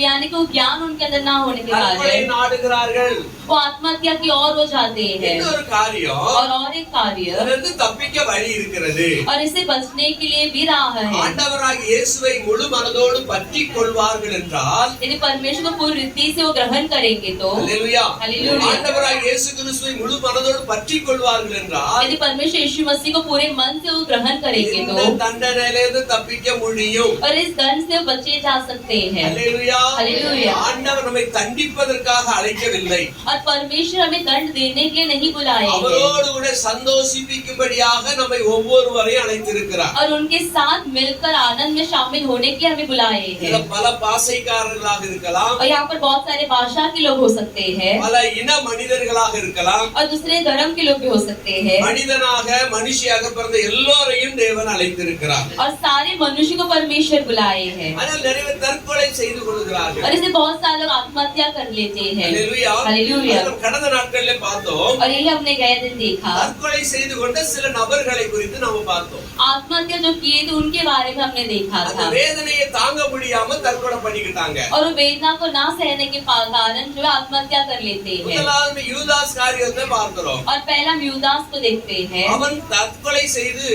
Speaker 1: यानी कि वो ज्ञान उनके अंदर ना होने के
Speaker 2: தற்கொலை
Speaker 1: कारण
Speaker 2: நாடுகிறார்கள்.
Speaker 1: वो आत्महत्या की ओर हो जाते हैं।
Speaker 2: இன்னொரு காரியம்,
Speaker 1: और एक कार्य,
Speaker 2: அதிலிருந்து தப்பிக்க வழி இருக்கிறது.
Speaker 1: और इससे बचने के लिए भी राह है।
Speaker 2: ஆண்டவராகிய இயேசுவை முழு மனதோடு பற்றிக் கொள்வார்கள் என்றால்,
Speaker 1: यदि परमेश्वर को पूरी रीति से वो ग्रहण करेंगे तो,
Speaker 2: ஹல்லேலூயா,
Speaker 1: ஹல்லேலூயா.
Speaker 2: ஆண்டவராகிய இயேசு கிறிஸ்துவை முழு மனதோடு பற்றிக் கொள்வார்கள் என்றால்
Speaker 1: यदि परमेश्वर यीशु मसीह को पूरे मन से वो ग्रहण करेंगे
Speaker 2: இந்த
Speaker 1: तो,
Speaker 2: தண்டனையிலிருந்து தப்பிக்க முடியும்.
Speaker 1: और इस दंड से वो बचे जा सकते हैं।
Speaker 2: ஹல்லேலூயா.
Speaker 1: ஹல்லேலூயா.
Speaker 2: ஆண்டவர் நம்மை தண்டிப்பதற்காக அழைக்கவில்லை.
Speaker 1: और परमेश्वर हमें दंड देने के लिए नहीं बुलाए हैं,
Speaker 2: அவரோடு கூட சந்தோஷிப்பிக்கும்படியாக நம்மை ஒவ்வொருவரையும் அழைத்திருக்கிறார்.
Speaker 1: और उनके साथ मिलकर आनंद में शामिल होने के लिए हमें बुलाए
Speaker 2: இதுல
Speaker 1: हैं।
Speaker 2: பல பாசைக்காரர்களாக இருக்கலாம்,
Speaker 1: और यहाँ पर बहुत सारे भाषा के लोग हो सकते हैं,
Speaker 2: பல இன மனிதர்களாக இருக்கலாம்,
Speaker 1: और दूसरे धर्म के लोग भी हो सकते हैं,
Speaker 2: மனிதனாக மனுஷியாக பிறந்த எல்லோரையும் தேவன் அழைத்திருக்கிறார்.
Speaker 1: और सारे मनुष्य को परमेश्वर बुलाए हैं।
Speaker 2: ஆனால் நிறைய பேர் தற்கொலை செய்து கொள்கிறார்கள்.
Speaker 1: और इससे बहुत सारे लोग आत्महत्या कर लेते हैं।
Speaker 2: ஹalleluya.
Speaker 1: हालेलुया।
Speaker 2: கடந்த நாட்களிலே பார்த்தோம்.
Speaker 1: और यही हमने गए दिन देखा,
Speaker 2: தற்கொலை செய்து கொண்ட சில நபர்களை குறித்து நாம பார்த்தோம்.
Speaker 1: आत्महत्या जो किए थे उनके बारे में हमने देखा
Speaker 2: அந்த
Speaker 1: था।
Speaker 2: வேதனையை தாங்க முடியாம தற்கொலை பண்ணிக்கிட்டாங்க.
Speaker 1: और वो वेदना को ना सहने के कारण जो है आत्महत्या कर लेते हैं।
Speaker 2: முதலாவது யூதாஸ் காரியத்தை பார்க்கிறோம்.
Speaker 1: और पहला हम यूदास को देखते हैं।
Speaker 2: அவன் தற்கொலை செய்து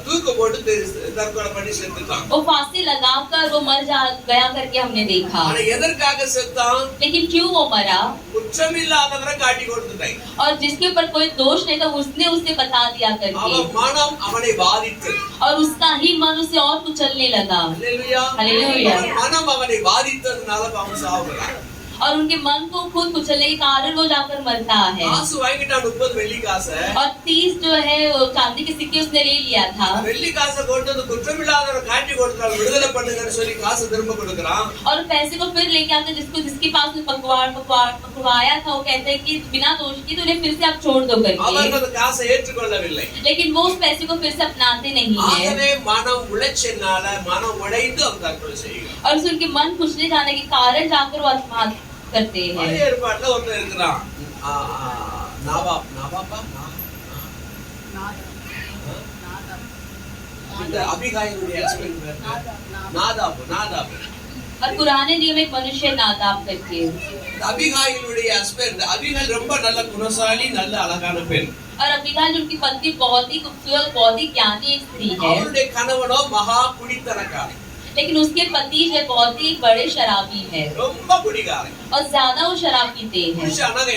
Speaker 2: தூக்கு போட்டு தற்கொலை பண்ணி செத்துட்டான்.
Speaker 1: वो फांसी लगाकर वो मर गया करके हमने देखा।
Speaker 2: ஆனா எதற்காக செத்தான்?
Speaker 1: लेकिन क्यों वो मरा?
Speaker 2: குற்றமில்லாதவரை காட்டி கொடுத்துட்டான்.
Speaker 1: और जिसके ऊपर कोई दोष नहीं था उसने उसे बता दिया करके,
Speaker 2: அவன் மனம் அவனை பாதித்தது.
Speaker 1: और उसका ही मन उसे और कुचलने लगा।
Speaker 2: ஹalleluya.
Speaker 1: हालेलुया।
Speaker 2: அவன் மனம் அவனை பாதித்ததுனால அவன் சாவுகிறான்.
Speaker 1: और उनके मन को खुद कुचलने के कारण वो जाकर मरता है।
Speaker 2: காசு வாங்கிட்டான் 30 வெள்ளி காசை.
Speaker 1: और 30 जो है वो चांदी के सिक्के उसने ले लिया था।
Speaker 2: வெள்ளி காசை கொண்டு வந்து குற்றமில்லாதவரை காட்டி கொடுத்தால் விடுதலை பண்ணுங்கன்னு சொல்லி காசு திரும்ப கொடுக்கறான்.
Speaker 1: और पैसे को फिर लेके आते जिसके पास पकवाया था, वो कहते हैं कि बिना दोष की तूने फिर से आप छोड़ दो करके।
Speaker 2: அவன் அந்த காசை ஏற்றுக்கொள்ளவில்லை.
Speaker 1: लेकिन वो उस पैसे को फिर से अपनाते नहीं है।
Speaker 2: ஆகவே மனம் உளைச்சனால மனம் உடைந்து அவன் தற்கொலை செய்கிறான்.
Speaker 1: और उनके मन कुचले जाने के कारण जाकर वो आत्महत्या करते हैं।
Speaker 2: பழைய ஏற்பாட்டுல ஒருத்தன் இருக்கிறான். நாபாப்பா இந்த அபிகாயிலுடைய ஹஸ்பண்ட் பேர் நாதாப்.
Speaker 1: और पुराने नियम एक मनुष्य नादाब करके,
Speaker 2: அபிகாயிலுடைய ஹஸ்பண்ட் அபிகாயில் ரொம்ப நல்ல குணசாலி, நல்ல அழகான பெண்.
Speaker 1: और अबीगाइल उनकी पत्नी बहुत ही खूबसूरत, बहुत ही ज्ञानी एक स्त्री है।
Speaker 2: அவருடைய கணவனோ மகா குடித்தனக்காரன்.
Speaker 1: लेकिन उसके पति जो बहुत ही बड़े शराबी है,
Speaker 2: ரொம்ப குடிகாரன்.
Speaker 1: और ज्यादा वो शराब पीते हैं।
Speaker 2: புருஷனாக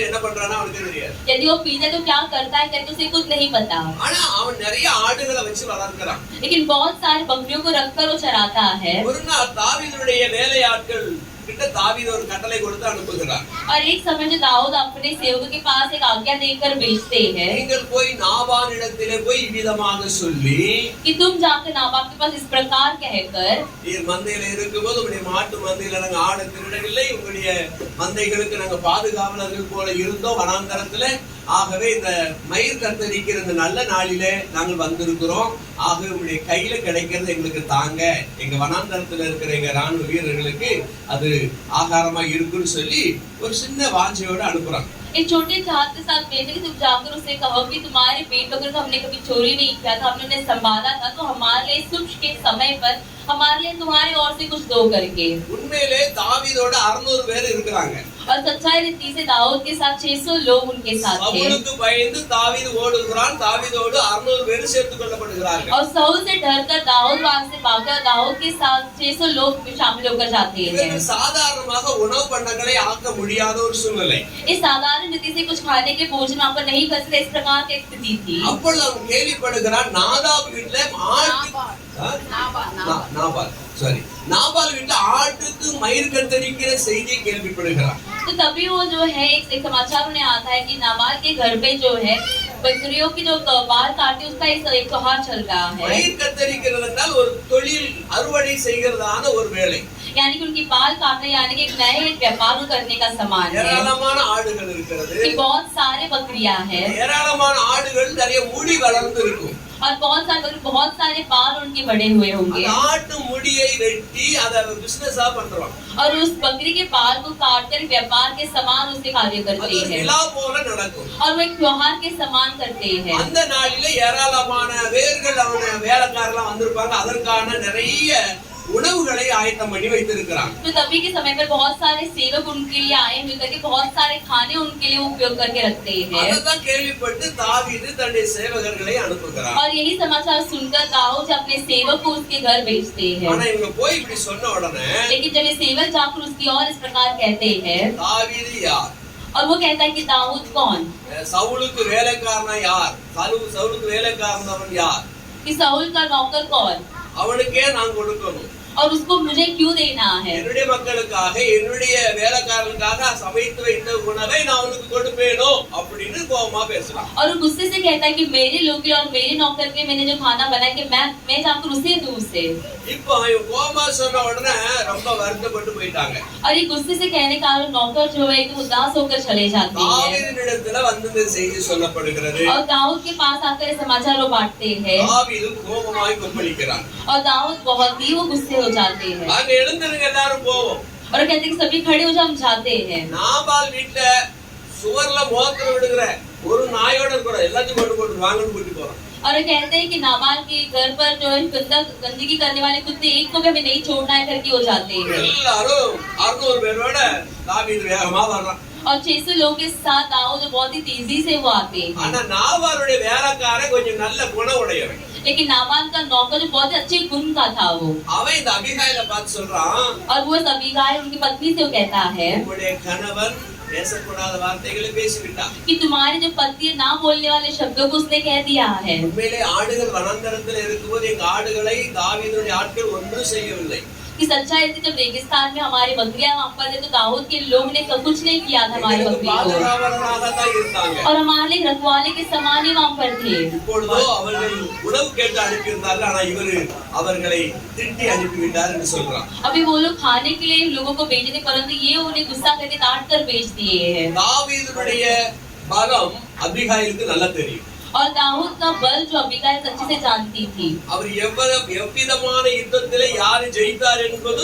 Speaker 2: என்ன பண்றானா அவனுக்கு தெரியாது.
Speaker 1: यदि वो पीते तो क्या करता है करके उसे कुछ नहीं पता।
Speaker 2: ஆனா அவன் நிறைய ஆடுகளை வச்சு வளர்க்கிறான்.
Speaker 1: लेकिन बहुत सारे बकरियों को रखकर वो चराता है।
Speaker 2: ஒரு நாள் தாவீதுடைய வேலையாட்கள் கிட்ட தாவீது ஒரு கட்டளை கொடுத்து அனுப்புகிறார்.
Speaker 1: और एक समय जो दाऊद अपने सेवकों के पास एक आज्ञा देकर भेजते हैं
Speaker 2: நீங்கள் போய் நாபானிடத்திலே போய் விதமாக சொல்லி,
Speaker 1: कि तुम जाकर नाबाब के पास इस प्रकार कहकर,
Speaker 2: நீர் மந்தையில இருக்கும்போது உங்களுடைய மாட்டு மந்தையில நாங்க ஆடு திருடவில்லை, உங்களுடைய மந்தைகளுக்கு நாங்க பாதுகாவலர்கள் போல இருந்தோம் வனாந்தரத்துல. ஆகவே இந்த மயிர் கத்தரிக்கிற இந்த நல்ல நாளிலே நாங்கள் வந்திருக்கிறோம். ஆகவே உங்களுடைய கையில கிடைக்கிறது எங்களுக்கு தாங்க, எங்க வனாந்தரத்துல இருக்கிற எங்க ராணுவ வீரர்களுக்கு அது ஆகாரமா இருக்குன்னு சொல்லி ஒரு சின்ன வாஞ்சையோட அனுப்புறாங்க.
Speaker 1: एक छोटे चाहत के साथ भेजे कि तुम जाकर उसे कहो कि तुम्हारे पेट बकरे को हमने कभी चोरी नहीं किया था, हमने उन्हें संभाला था, तो हमारे लिए सुख के समय पर हमारे लिए तुम्हारे ओर से कुछ दो करके।
Speaker 2: உண்மையிலே தாவீதோட 600 பேர் இருக்கிறாங்க.
Speaker 1: और सच्चाई रीति से दाऊद के साथ 600 लोग उनके साथ थे।
Speaker 2: சவுலுக்கு பயந்து தாவீது ஓடுகிறான். தாவீதோடு 600 பேர் சேர்த்துக் கொள்ளப்படுகிறார்கள்.
Speaker 1: और साउल से डरकर दाऊद वहां से भागा, दाऊद के साथ 600 लोग भी शामिल होकर जाते हैं।
Speaker 2: இவர்கள் சாதாரணமாக உணவு பண்டங்களை ஆக்க முடியாத ஒரு சூழ்நிலை.
Speaker 1: इस साधारण रीति से कुछ खाने के भोजन वहाँ पर नहीं कर सकते, इस प्रकार की स्थिति थी।
Speaker 2: அப்பொழுது அவன் கேள்விப்படுகிறான், நாதாப் வீட்டுல நாபால் வீட்டுல ஆட்டுக்கு மயிர் கத்தரிக்கிற செய்தியை கேள்விப்படுகிறான்.
Speaker 1: तो तभी वो जो है एक समाचार उन्हें आता है कि नाबाल के घर पे जो है बकरियों की जो बाल काटते उसका एक त्योहार चल रहा है।
Speaker 2: மயிர் கத்தரிக்கிறது என்றால் ஒரு தொழில், அறுவடை செய்கிறதான ஒரு வேலை.
Speaker 1: यानी कि उनकी बाल काटने यानी कि एक नए व्यापार करने का सामान है।
Speaker 2: ஏராளமான ஆடுகள் இருக்கிறது.
Speaker 1: कि बहुत सारे बकरियां हैं
Speaker 2: ஏராளமான ஆடுகள் நிறைய முடி வளர்ந்து இருக்கும்.
Speaker 1: और बहुत सारे बाल उनके बड़े हुए होंगे।
Speaker 2: அந்த ஆட்டு முடியை வெட்டி அதை பிசினஸா பண்றோம்.
Speaker 1: और उस बकरी के बाल को काटकर व्यापार के समान उससे कार्य करते
Speaker 2: அது
Speaker 1: हैं।
Speaker 2: விழா போல நடக்கும்.
Speaker 1: और वो एक त्योहार के समान करते हैं।
Speaker 2: அந்த நாளிலே ஏராளமான வேர்கள் அவன வேலைக்காரலாம் வந்திருப்பாங்க. அதற்கான நிறைய உணவுகளை ஆயத்தம் பண்ணி வைத்திருக்கிறாங்க.
Speaker 1: तो तभी के समय पर बहुत सारे सेवक उनके लिए आए हुए करके बहुत सारे खाने उनके लिए उपयोग करके रखते हैं।
Speaker 2: அததான் கேள்விப்பட்டு தாவீது தன்னுடைய சேவகர்களை அனுப்புகிறார்.
Speaker 1: और यही समाचार सुनकर दाऊद अपने सेवक को उसके घर भेजते हैं।
Speaker 2: ஆனா இவங்க போய் இப்படி சொன்ன உடனே
Speaker 1: लेकिन जब ये सेवक जाकर उसकी और इस प्रकार कहते हैं,
Speaker 2: தாவீது யார்?
Speaker 1: और वो कहता है कि दाऊद कौन,
Speaker 2: சவுலுக்கு வேலைக்காரனா யார்? சவுலுக்கு வேலைக்காரனவன் யார்?
Speaker 1: कि साउल का नौकर कौन,
Speaker 2: அவனுக்கே நான் கொடுக்கணும்.
Speaker 1: और उसको मुझे क्यों देना है?
Speaker 2: என்னுடைய மக்களுக்காக என்னுடைய வேலைக்காரனுக்காக சமைத்து வைத்த உணவை நான் அவனுக்கு கொடுப்பேனோ அப்படின்னு கோபமா பேசுறான்.
Speaker 1: और वो गुस्से से कहता है कि मेरे लोग के और मेरे नौकर के मैंने जो खाना बनाया कि मैं जाकर उसे दूं उसे।
Speaker 2: இப்போ இவன் கோபமா சொன்ன உடனே ரொம்ப வருத்தப்பட்டு போயிட்டாங்க.
Speaker 1: और ये गुस्से से कहने का नौकर जो है तो उदास होकर चले जाते हैं।
Speaker 2: தாவீதினிடத்துல வந்து இந்த செய்தி சொல்லப்படுகிறது.
Speaker 1: और दाऊद के पास आकर समाचार वो बांटते हैं।
Speaker 2: தாவீது கோபமாய் கொப்பளிக்கிறான்.
Speaker 1: और दाऊद बहुत ही वो गुस्से हो जाते हैं।
Speaker 2: அங்க எழுந்திருங்க எல்லாரும் போவோம்.
Speaker 1: और कहते हैं कि सभी खड़े हो जाओ, हम जाते हैं।
Speaker 2: நாபால் வீட்ல சுவர்ல மோதிரம் விடுகிற ஒரு நாயோட இருக்கிற எல்லாத்தையும் கொண்டு போட்டு வாங்கன்னு கூட்டி போறோம்.
Speaker 1: और कहते हैं कि नाबाल के घर पर जो है गंदगी करने वाले कुत्ते एक को भी हमें नहीं छोड़ना है करके हो जाते हैं।
Speaker 2: எல்லாரும் 600 பேரோட தாவீது வேகமா வர்றான்.
Speaker 1: और 600 लोगों के साथ दाऊद बहुत ही तेजी से वो आते हैं।
Speaker 2: ஆனா நாபாலுடைய வேலைக்காரன் கொஞ்சம் நல்ல குணம் உடையவன்.
Speaker 1: लेकिन नाबाल का नौकर जो बहुत अच्छे गुण का था वो,
Speaker 2: அவன் இந்த அபிகாயில பார்த்து சொல்றான்,
Speaker 1: और वो अबीगाइल उनकी पत्नी से वो कहता है
Speaker 2: உங்களுடைய கணவன் பேசக்கூடாத வார்த்தைகளை பேசிவிட்டான்.
Speaker 1: कि तुम्हारी जो पत्नी ना बोलने वाले शब्दों को उसने कह दिया है।
Speaker 2: உண்மையிலே ஆடுகள் வனாந்தரத்தில் இருக்கும்போது எங்க ஆடுகளை தாவீதுடைய ஆட்கள் ஒன்றும் செய்யவில்லை.
Speaker 1: कि सच्चाई थी जब रेगिस्तान में हमारी बकरियां वहाँ पर थे तो दाऊद के लोग ने कुछ नहीं किया था हमारी बकरी को,
Speaker 2: பாதுகாவலராகத்தான் இருந்தாங்க.
Speaker 1: और हमारे रखवाले के समान ही वहाँ पर थे।
Speaker 2: இப்பொழுதோ அவர்கள் உணவு கேட்டு அனுப்பியிருந்தார்கள், ஆனா இவரு அவர்களை திட்டி அனுப்பிவிட்டார் என்று சொல்றான்.
Speaker 1: अभी वो लोग खाने के लिए लोगों को भेजने परंतु ये उन्हें गुस्सा करके डांट कर भेज दिए हैं।
Speaker 2: தாவீதுடைய பலம் அபிகாயிலுக்கு நல்லா தெரியும்.
Speaker 1: और दाऊद का बल जो अबीगाइल अच्छे से जानती थी।
Speaker 2: அவர் எவ்விதமான யுத்தத்திலே யாரு ஜெயித்தார் என்பது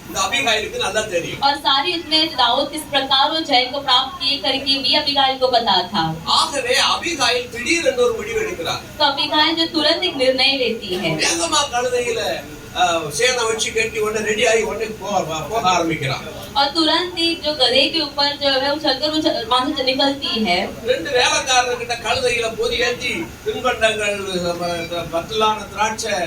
Speaker 2: இந்த அபிகாயிலுக்கு நல்லா தெரியும்.
Speaker 1: और सारी इसमें दाऊद किस प्रकार वो जय को प्राप्त किए करके भी अबीगाइल को पता था।
Speaker 2: ஆகவே அபிகாயில் திடீரென்று ஒரு முடிவு எடுக்கிறார்.
Speaker 1: तो अबीगाइल जो तुरंत एक निर्णय लेती है,
Speaker 2: வேகமா கழுதையில சேனை வச்சு கட்டி உடனே ரெடி ஆகி உடனே போக ஆரம்பிக்கிறான்.
Speaker 1: और तुरंत ही जो गधे के ऊपर जो है वो चलकर वो वहां से निकलती है।
Speaker 2: ரெண்டு வேலைக்காரர்கிட்ட கழுதையில பொதி ஏற்றி தின்பண்டங்கள், பத்தலான திராட்சை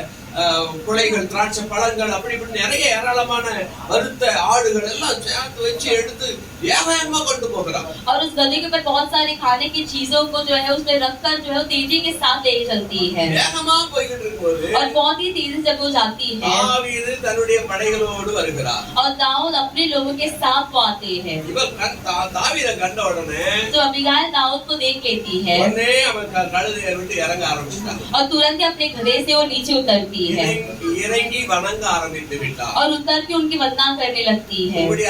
Speaker 2: குலைகள், திராட்சை பழங்கள், அப்படி இப்படி நிறைய ஏராளமான வறுத்த ஆடுகள் எல்லாம் சேர்த்து வச்சு எடுத்து வேகமா கொண்டு போகிறான்.
Speaker 1: और उस गधे के ऊपर बहुत सारी खाने की चीजों को जो है उसमें रखकर जो है तेजी के साथ ले चलती है।
Speaker 2: வேகமா போய்கிட்டு இருக்கும்போது
Speaker 1: और बहुत ही तेजी से वो जाती है।
Speaker 2: தாவீது தன்னுடைய படைகளோடு வருகிறார்.
Speaker 1: और दाऊद अपने लोगों के साथ वो आते हैं।
Speaker 2: இவர் தாவீதை கண்ட உடனே
Speaker 1: तो अबीगाइल दाऊद को देख लेती है
Speaker 2: உடனே அவன் கழுதையை விட்டு இறங்க ஆரம்பிச்சிட்டான்.
Speaker 1: और तुरंत ही अपने गधे से वो नीचे उतरती है
Speaker 2: இறங்கி வணங்க ஆரம்பித்து விட்டார்.
Speaker 1: और उतर के उनकी वंदना करने लगती है।
Speaker 2: உங்களுடைய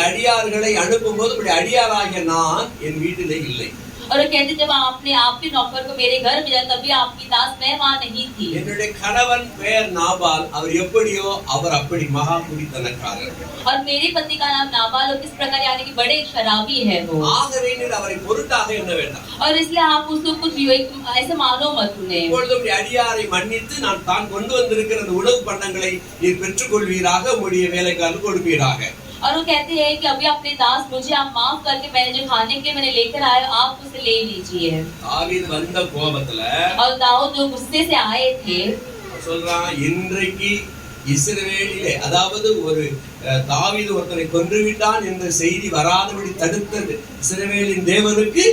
Speaker 2: அடியார்களை அனுப்பும்போது உங்களுடைய அடியாராகிய நான் என் வீட்டிலே இல்லை.
Speaker 1: और कहते जब आपने आपके नौकर को मेरे घर भेजा तभी आपकी दास मैं वहाँ नहीं थी।
Speaker 2: என்னுடைய கணவன் பெயர் நாபால், அவர் எப்படியோ அவர் அப்படி மகா குடித்தனக்காரர்.
Speaker 1: और मेरे पति का नाम नाबाल और किस प्रकार यानी कि बड़े शराबी है वो।
Speaker 2: ஆகவே நீர் அவரை பொருட்டாக எண்ண வேண்டாம்.
Speaker 1: और इसलिए आप उसको कुछ ऐसे मानो मत उन्हें।
Speaker 2: இப்பொழுது உங்களுடைய அடியாரை மன்னித்து நான் தான் கொண்டு வந்திருக்கிற அந்த உணவு பண்டங்களை நீர் பெற்றுக்கொள்வீராக, உங்களுடைய வேலைக்காரருக்கு கொடுப்பீராக.
Speaker 1: और वो कहते हैं कि अभी अपने दास मुझे आप माफ करके मैंने जो खाने के मैंने लेकर आए आप उसे ले लीजिए।
Speaker 2: தாவீது வந்த கோபத்துல
Speaker 1: और दाऊद जो गुस्से से आए थे
Speaker 2: சொல்றான், இன்றைக்கு இஸ்ரவேலிலே, அதாவது ஒரு தாவீது ஒருத்தனை கொன்று விட்டான் என்ற செய்தி வராதபடி தடுத்தது இஸ்ரவேலின் தேவனுக்கு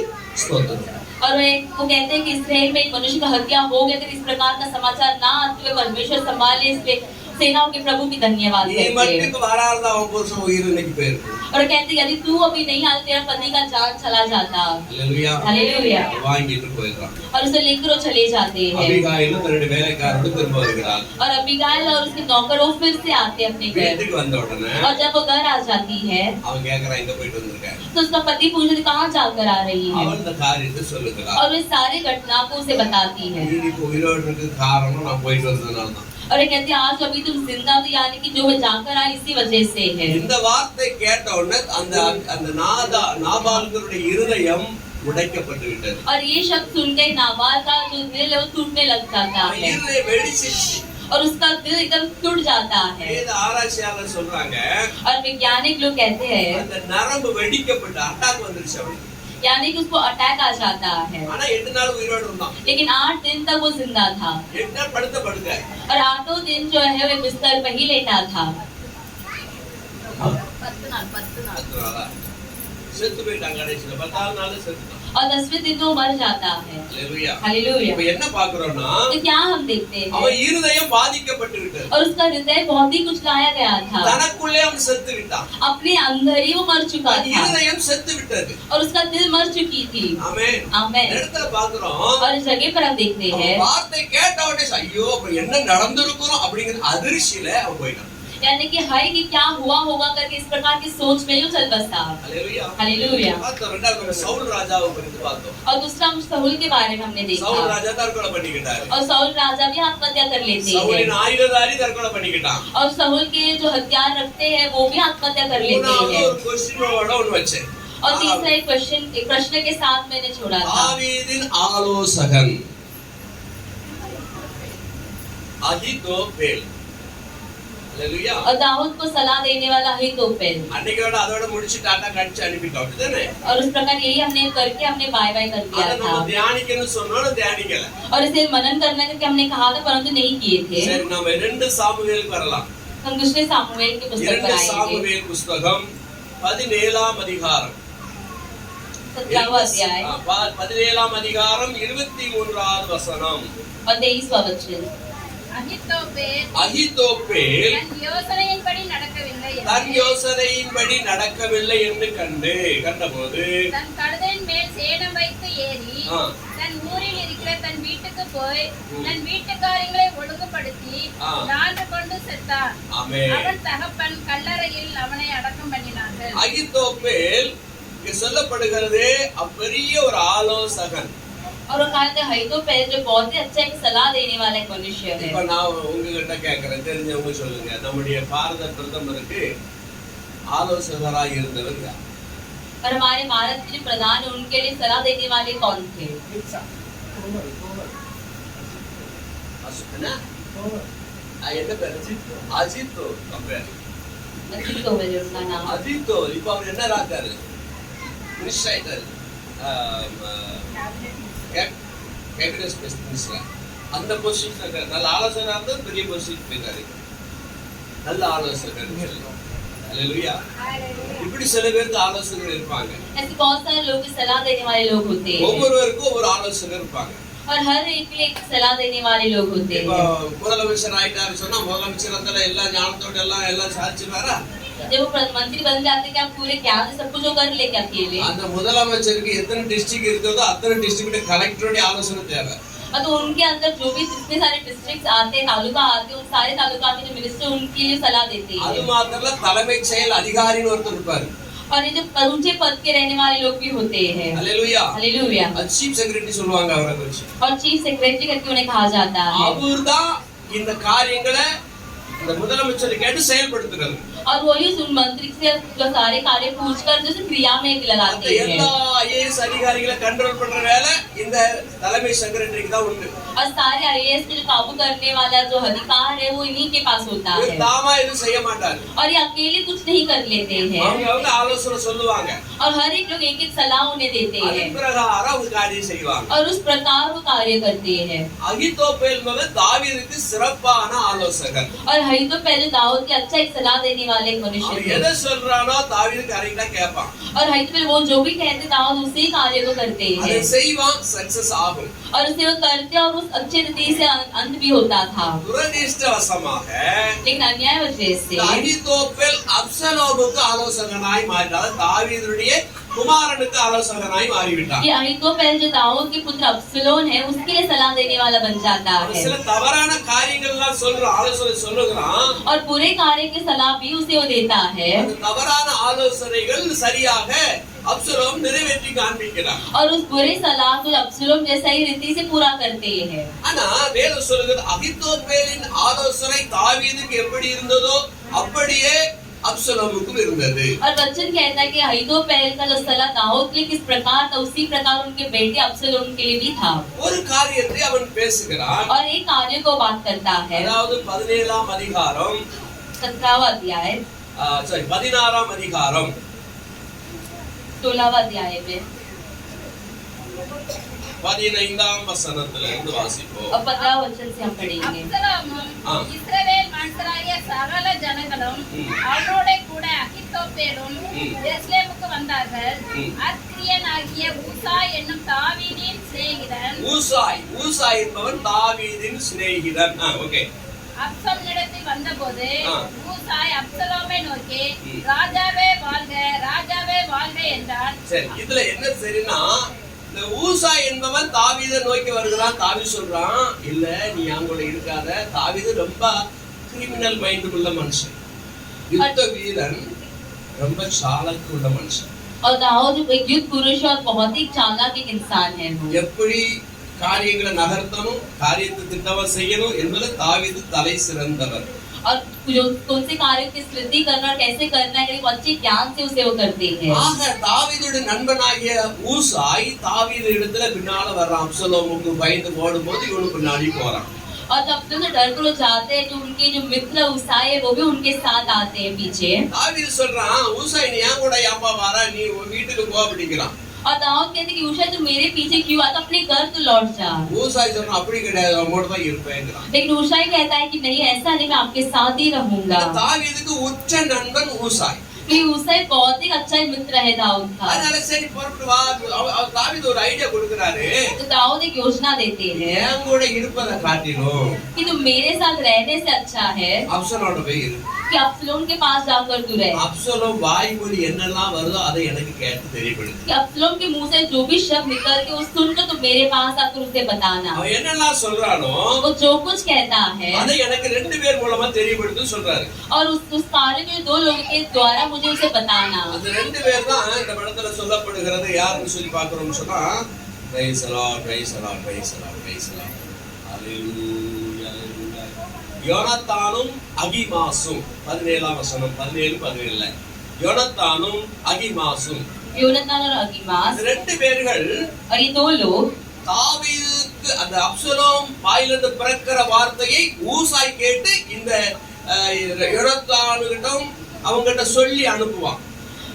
Speaker 2: ஸ்தோத்திரம்.
Speaker 1: और वो कहते हैं कि इस्राएल में एक मनुष्य का हत्या हो गया, इस प्रकार का समाचार ना आते हुए परमेश्वर संभाले इसलिए सेनाओं के प्रभु की धन्यवाद
Speaker 2: நீ
Speaker 1: करते हैं।
Speaker 2: மட்டுக்கு வராதா உன் புருஷன் உயிர் இன்னைக்கு போயிருக்கு.
Speaker 1: और कहते हैं यदि तू अभी नहीं आते तेरा पति का जान चला जाता।
Speaker 2: அல்லேலூயா.
Speaker 1: हालेलुया।
Speaker 2: வாங்கிட்டு போயிடுறான்.
Speaker 1: और उसे लेकर वो चले जाते हैं।
Speaker 2: அபிகாயில் தன்னுடைய வேலைக்காரோடு திரும்ப வருகிறாள்.
Speaker 1: और अबीगाइल और उसके नौकर वो फिर से आते हैं अपने घर।
Speaker 2: வீட்டுக்கு வந்த உடனே
Speaker 1: और जब वो घर आ जाती है
Speaker 2: அவன் கேக்குறான், எங்க போயிட்டு வந்திருக்கேன்.
Speaker 1: तो उसका पति पूछते कहाँ जाकर आ रही है।
Speaker 2: அவன் இந்த காரியத்தை சொல்லுகிறான்.
Speaker 1: और वे सारी घटना को उसे बताती है।
Speaker 2: நீ இப்போ உயிரோடு இருக்க காரணம் நான் போயிட்டு வந்ததுனால தான்.
Speaker 1: और ये कहते हैं आज अभी तुम जिंदा हो यानी कि जो वो जाकर आए इसी वजह से है।
Speaker 2: இந்த வார்த்தை கேட்ட உடனே அந்த நாபாலுடைய இருதயம் உடைக்கப்பட்டு விட்டது.
Speaker 1: और ये शब्द सुनकर नाबाल का जो दिल है वो टूटने लग जाता है
Speaker 2: இருதயம் வெடிச்சிச்சு.
Speaker 1: और उसका दिल एकदम टूट जाता है।
Speaker 2: வேத ஆராய்ச்சியாளர் சொல்றாங்க,
Speaker 1: और वैज्ञानिक लोग कहते हैं
Speaker 2: அந்த நரம்பு வெடிக்கப்பட்டு அட்டாக் வந்துருச்சு அவனுக்கு.
Speaker 1: यानी कि उसको अटैक आ जाता है।
Speaker 2: ஆனா 8 நாள் உயிரோடு இருந்தான்.
Speaker 1: लेकिन 8 दिन तक वो जिंदा था।
Speaker 2: 8 நாள் படுத்த படுக்க.
Speaker 1: और 8 दिन जो है वो बिस्तर पर ही लेटा था।
Speaker 3: 10 நாள்
Speaker 2: செத்து போயிட்டாங்க. கடைசியில 10வது நாள் செத்துட்டான்.
Speaker 1: और 10वें दिन वो मर जाता है।
Speaker 2: அல்லேலூயா.
Speaker 1: हालेलुया।
Speaker 2: இப்ப என்ன பார்க்கிறோம்னா
Speaker 1: तो क्या हम देखते हैं?
Speaker 2: அவன் இருதயம் பாதிக்கப்பட்டிருக்கு.
Speaker 1: और उसका हृदय बहुत ही कुचलाया गया था।
Speaker 2: தனக்குள்ளே அவன் செத்து விட்டான்.
Speaker 1: अपने अंदर ही वो मर चुका था
Speaker 2: இருதயம் செத்து விட்டது.
Speaker 1: और उसका दिल मर चुकी थी।
Speaker 2: ஆமென்.
Speaker 1: आमेन।
Speaker 2: இந்த இடத்துல பார்க்கிறோம்.
Speaker 1: और इस जगह पर हम देखते हैं
Speaker 2: வார்த்தை கேட்ட உடனே ஐயோ அப்ப என்ன நடந்திருக்கும் அப்படிங்கிற அதிர்ச்சியில அவன் போயிட்டான்.
Speaker 1: यानी कि हाय कि क्या हुआ होगा करके इस प्रकार की सोच में ही चल बसा।
Speaker 2: அல்லேலூயா.
Speaker 1: हालेलुया।
Speaker 2: பார்த்தோம் ரெண்டாவது சவுல் ராஜாவை பத்தி பார்த்தோம்.
Speaker 1: और दूसरा हम सऊल के बारे में हमने
Speaker 2: சவுல்
Speaker 1: देखा
Speaker 2: ராஜா தற்கொலை பண்ணிக்கிட்டாரு.
Speaker 1: और सऊल राजा भी आत्महत्या कर लेते
Speaker 2: சவுலின்
Speaker 1: हैं
Speaker 2: ஆயுததாரி தற்கொலை பண்ணிக்கிட்டான்.
Speaker 1: और सऊल के जो हथियार रखते हैं वो भी आत्महत्या कर लेते
Speaker 2: மூணாவது
Speaker 1: हैं।
Speaker 2: ஒரு क्वेश्चनோட ஒன்னு வச்சேன்.
Speaker 1: और तीसरा एक प्रश्न के साथ मैंने छोड़ा था
Speaker 2: தாவீதின் ஆலோசகன் அகிதோப்பேல். அல்லேலூயா.
Speaker 1: और दाऊद को सलाह देने वाला अहीतोपेल।
Speaker 2: அன்னைக்கோட அதோட முடிச்சு டாட்டா கடிச்சு அனுப்பிட்டோம் அப்படிதானே?
Speaker 1: और उस प्रकार यही हमने करके हमने बाय बाय कर दिया
Speaker 2: அத நம்ம
Speaker 1: था
Speaker 2: தியானிக்கணும்னு சொன்னோம் தியானிக்கல.
Speaker 1: और इसे मनन करना करके हमने कहा था परंतु नहीं किए थे।
Speaker 2: சரி நாம 2 சாமுவேலுக்கு வரலாம்.
Speaker 1: हम दूसरे सामुएल की पुस्तक पर
Speaker 2: 2
Speaker 1: आएंगे।
Speaker 2: சாமுவேல் புத்தகம் 17ஆம் அதிகாரம்
Speaker 1: 17वां अध्याय
Speaker 2: 17ஆம் அதிகாரம் 23வது வசனம்.
Speaker 1: और 23वां वचन।
Speaker 2: அகிதோப்பேல்
Speaker 3: தன் யோசனையின்படி நடக்கவில்லை
Speaker 2: தன் யோசனையின்படி நடக்கவில்லை என்று கண்டபோது
Speaker 3: தன் கழுதையின் மேல் சேணம் வைத்து ஏறி
Speaker 2: ஆ.
Speaker 3: தன் ஊரில் இருக்கிற தன் வீட்டுக்கு போய் தன் வீட்டுக்காரியங்களை ஒழுங்குபடுத்தி
Speaker 2: ஆ.
Speaker 3: நான்கு கொண்டு செத்தான்.
Speaker 2: ஆமென்.
Speaker 3: அவன் தகப்பன் கல்லறையில் அவனை அடக்கம் பண்ணினார்கள்.
Speaker 2: அகிதோப்பேல் இங்க சொல்லப்படுகிறது அப்பெரிய ஒரு ஆலோசகன்.
Speaker 1: और वो कहते हैं अहीतोपेल जो बहुत ही अच्छा एक सलाह देने वाला एक मनुष्य है।
Speaker 2: இப்ப நான் உங்ககிட்ட கேக்குறேன், தெரிஞ்சவங்க சொல்லுங்க, நம்முடைய பாரத பிரதமருக்கு ஆலோசகராக இருந்தவர் யார்?
Speaker 1: और हमारे भारत के जो प्रधान है उनके लिए सलाह देने वाले कौन थे?
Speaker 2: என்ன பேரு? அஜித்தோ.
Speaker 1: अजीत हो गए उनका नाम।
Speaker 2: அஜித்தோ இப்ப அவர் என்ன ராக்காரு? மினிஸ்டர் ஆயிட்டாரு. கேபினட் மினிஸ்டர் அந்த பொசிஷன் நல்ல ஆலோசகரா இருந்தா பெரிய பொசிஷன் போயிட்டாரு. நல்ல ஆலோசகர். அல்லேலூயா. இப்படி சில பேருக்கு ஆலோசகர் இருப்பாங்க.
Speaker 1: ऐसे बहुत सारे लोग की सलाह देने वाले लोग होते हैं
Speaker 2: ஒவ்வொருவருக்கும் ஒவ்வொரு ஆலோசகர் இருப்பாங்க.
Speaker 1: और हर एक के लिए एक सलाह देने वाले लोग होते
Speaker 2: இப்போ
Speaker 1: हैं।
Speaker 2: முதலமைச்சர் ஆயிட்டாரு சொன்னா முதலமைச்சர் அந்த எல்லா ஞானத்தோட எல்லாம் சாதிச்சுவாரா?
Speaker 1: जब वो मंत्री बन जाते क्या पूरे क्या सब कुछ वो कर ले क्या अकेले?
Speaker 2: அந்த முதலமைச்சருக்கு எத்தனை டிஸ்ட்ரிக்ட் இருக்குதோ அத்தனை டிஸ்ட்ரிக்ட் கலெக்டரோட ஆலோசனை தேவை.
Speaker 1: तो उनके अंदर जो भी जितने सारे डिस्ट्रिक्ट्स आते हैं तालुका आते हैं उन सारे तालुका के जो मिनिस्टर उनके लिए सलाह देते
Speaker 2: அது
Speaker 1: हैं।
Speaker 2: மாத்திரல தலைமைச் செயல் அதிகாரின்னு ஒருத்தர் இருப்பாரு.
Speaker 1: और ये जो ऊंचे पद के रहने वाले लोग भी होते हैं।
Speaker 2: அல்லேலூயா.
Speaker 1: हालेलुया।
Speaker 2: சீஃப் செக்ரட்டரி சொல்லுவாங்க அவரை குறிச்சு.
Speaker 1: और चीफ सेक्रेटरी करके उन्हें कहा जाता है।
Speaker 2: அவர்தான் இந்த காரியங்களை இந்த முதலமைச்சர் கேட்டு செயல்படுத்துறது.
Speaker 1: और वही उस मंत्री से जो सारे कार्य पूछकर जो क्रिया में
Speaker 2: அந்த
Speaker 1: लगाते हैं।
Speaker 2: எல்லா ஐஏஎஸ் அதிகாரிகளை கண்ட்ரோல் பண்ற வேலை இந்த தலைமை செக்ரட்டரிக்கு தான் உண்டு.
Speaker 1: और सारे आईएएस के जो काबू करने वाला जो अधिकार है वो इन्हीं के पास होता
Speaker 2: இவர்
Speaker 1: है।
Speaker 2: தாமா எதுவும் செய்ய மாட்டாரு.
Speaker 1: और ये अकेले कुछ नहीं कर लेते हैं
Speaker 2: அவங்க ஆலோசனை சொல்லுவாங்க.
Speaker 1: और हर एक लोग एक एक सलाह उन्हें देते हैं
Speaker 2: அதன் பிரகாரம் அவங்க காரியம் செய்வாங்க.
Speaker 1: और उस प्रकार वो कार्य करते हैं।
Speaker 2: அகிதோப்பேல் மகன் தாவீதுக்கு சிறப்பான ஆலோசகர்.
Speaker 1: और अहीतोपेल जो दाऊद के अच्छा एक सलाह देने वाले एक मनुष्य
Speaker 2: அவன்
Speaker 1: थे।
Speaker 2: எதை சொல்றானோ தாவீது கரெக்டா கேட்பான்.
Speaker 1: और अहीतोपेल वो जो भी कहते दाऊद उसी कार्य को करते
Speaker 2: அதை
Speaker 1: हैं
Speaker 2: செய்வான், சக்சஸ் ஆகும்.
Speaker 1: और उसे वो करते और उस अच्छे रीति से अंत भी होता था।
Speaker 2: துரதிர்ஷ்டவசமாக
Speaker 1: लेकिन अन्याय वजह से
Speaker 2: அகிதோப்பேல் அப்சலோமுக்கு ஆலோசகனாய் மாறினார். தாவீதுடைய குமாரனுக்கு ஆலோசகனாய் மாறிவிட்டான்.
Speaker 1: ये अहीतोपेल जो दाऊद के पुत्र अब्सलोम है उसके लिए सलाह देने वाला बन जाता
Speaker 2: அவன்
Speaker 1: है
Speaker 2: சில தவறான காரியங்கள்லாம் சொல்றான், ஆலோசனை சொல்லுகிறான்.
Speaker 1: और बुरे कार्य की सलाह भी उसे वो देता है
Speaker 2: அந்த தவறான ஆலோசனைகள் சரியாக அப்சலோம் நிறைவேற்றி காண்பிக்கிறான்.
Speaker 1: और उस बुरे सलाह को अब्सलोम जैसा ही रीति से पूरा करते हैं।
Speaker 2: ஆனா வேதம் சொல்லுகிறது அகிதோப்பேலின் ஆலோசனை தாவீதுக்கு எப்படி இருந்ததோ அப்படியே அப்சலோமுக்கும் இருந்தது.
Speaker 1: और वचन कहता है कि अहीतोपेल का जो सलाह दाऊद के लिए किस प्रकार था उसी प्रकार उनके बेटे अब्सलोम के लिए भी था।
Speaker 2: ஒரு காரியத்தை அவன் பேசுகிறான்.
Speaker 1: और एक कार्य को बात करता है।
Speaker 2: அதாவது 17ஆம் அதிகாரம்
Speaker 1: 17वां अध्याय
Speaker 2: 16ஆம் அதிகாரம்
Speaker 1: 16वां अध्याय में
Speaker 2: 15ஆம் வசனத்துல இருந்து வாசிப்போம்.
Speaker 1: और 15 वचन से हम पढ़ेंगे।
Speaker 3: அப்சலோமும்
Speaker 2: ஆ.
Speaker 3: இஸ்ரவேல் மனுஷராகிய சகல ஜனங்களும் அவனோட கூட அகித்தோப்பேலும் எருசலேமுக்கு வந்தார்கள். அத்ரியனாகிய ஊசாய் என்னும் தாவீதின் சிநேகிதன்
Speaker 2: ஊசாய் என்பவன் தாவீதின் சிநேகிதன். ஓகே.
Speaker 3: அப்சலோமிடத்தில் வந்தபோது ஊசாய் அப்சலோமை நோக்கி ராஜாவே வாழ்க, ராஜாவே வாழ்க என்றான்.
Speaker 2: சரி, இதுல என்ன சரின்னா, இந்த ஊசாய் என்பவன் தாவீதை நோக்கி வருகிறான். தாவீது சொல்றான், இல்ல நீ அங்கோட இருக்காத. தாவீது ரொம்ப கிரிமினல் மைண்ட் உள்ள மனுஷன், யுத்த வீரன், ரொம்ப சாலக்கு உள்ள மனுஷன்.
Speaker 1: और दाऊद एक युद्ध पुरुष और बहुत ही चालाक एक इंसान है वो।
Speaker 2: எப்படி காரியங்களை நகர்த்தணும், காரியத்தை திட்டமா செய்யணும் என்பது தாவீது தலை சிறந்தவர்.
Speaker 1: और जो कौन से कार्य की स्मृति करना और कैसे करना है, वो अच्छे ज्ञान से उसे वो करते हैं।
Speaker 2: ஆக தாவீதுடைய நண்பனாகிய ஊசாய் தாவீது இடத்துல பின்னால வர்றான். அப்சலோமுக்கு பயந்து ஓடும்போது இவனுக்கு பின்னாடி போறான்.
Speaker 1: और जब से डर कर जाते हैं, जो उनके जो मित्र उसाई है वो भी उनके साथ आते हैं पीछे।
Speaker 2: தாவீது சொல்றான், ஊசாய் நீ ஏன் கூட ஏப்பா வர, நீ உன் வீட்டுக்கு போ அப்படிங்கிறான்.
Speaker 1: और दाऊद कहते हैं कि उषा तू मेरे पीछे क्यों आता, अपने घर तो लौट जा।
Speaker 2: ஊசாய் சொல்றான், அப்படி கிடையாது, அவனோட தான் இருப்பேங்கிறான்.
Speaker 1: लेकिन उषाई कहता है कि नहीं, ऐसा नहीं, मैं आपके साथ ही रहूंगा।
Speaker 2: தாவீதுக்கு உச்ச நண்பன் ஊசாய்.
Speaker 1: कि उसाई बहुत ही अच्छा मित्र है दाऊद का।
Speaker 2: அதனால சரி புறப்பட்டு வா. தாவீது ஒரு ஐடியா கொடுக்கறாரு,
Speaker 1: तो दाऊद एक योजना देते हैं
Speaker 2: என் கூட இருப்பதை காட்டிலும்
Speaker 1: कि तुम मेरे साथ रहने से अच्छा है
Speaker 2: அப்சலோட போய் இரு.
Speaker 1: कि अब्सलोम के पास जाकर तू रहे।
Speaker 2: அப்சலோம் வாய் மொழி என்னெல்லாம் வருதோ அதை எனக்கு கேட்டு தெரியப்படுது.
Speaker 1: कि अब्सलोम के मुंह से जो भी शब्द निकल के उस सुनकर तुम मेरे पास आकर उसे बताना।
Speaker 2: அவன் என்னெல்லாம் சொல்றானோ
Speaker 1: वो जो कुछ कहता है
Speaker 2: அதை எனக்கு 2 பேர் மூலமா தெரியப்படுது சொல்றாரு.
Speaker 1: और उस कार्य के 2 लोगों के द्वारा मुझे उसे बताना।
Speaker 2: அந்த 2 பேர் தான் இந்த படத்துல சொல்லப்படுகிறது. யாருன்னு சொல்லி பார்க்கறோம்னு சொன்னா, praise the Lord, praise the Lord, praise the Lord, praise the Lord, hallelujah, hallelujah. யோனத்தானும் அகிமாசும் 17ஆம் வசனம், 17 யோனத்தானும் அகிமாசும்,
Speaker 1: योनातान और अहीमास,
Speaker 2: 2 பேர்கள்
Speaker 1: और ये 2 लोग
Speaker 2: தாவீதுக்கு அந்த அப்சலோம் வாயிலிருந்து பிறக்கிற வார்த்தையை ஊசாய் கேட்டு இந்த யோனத்தானுகிட்டும் அவங்கிட்ட சொல்லி அனுப்புவான்.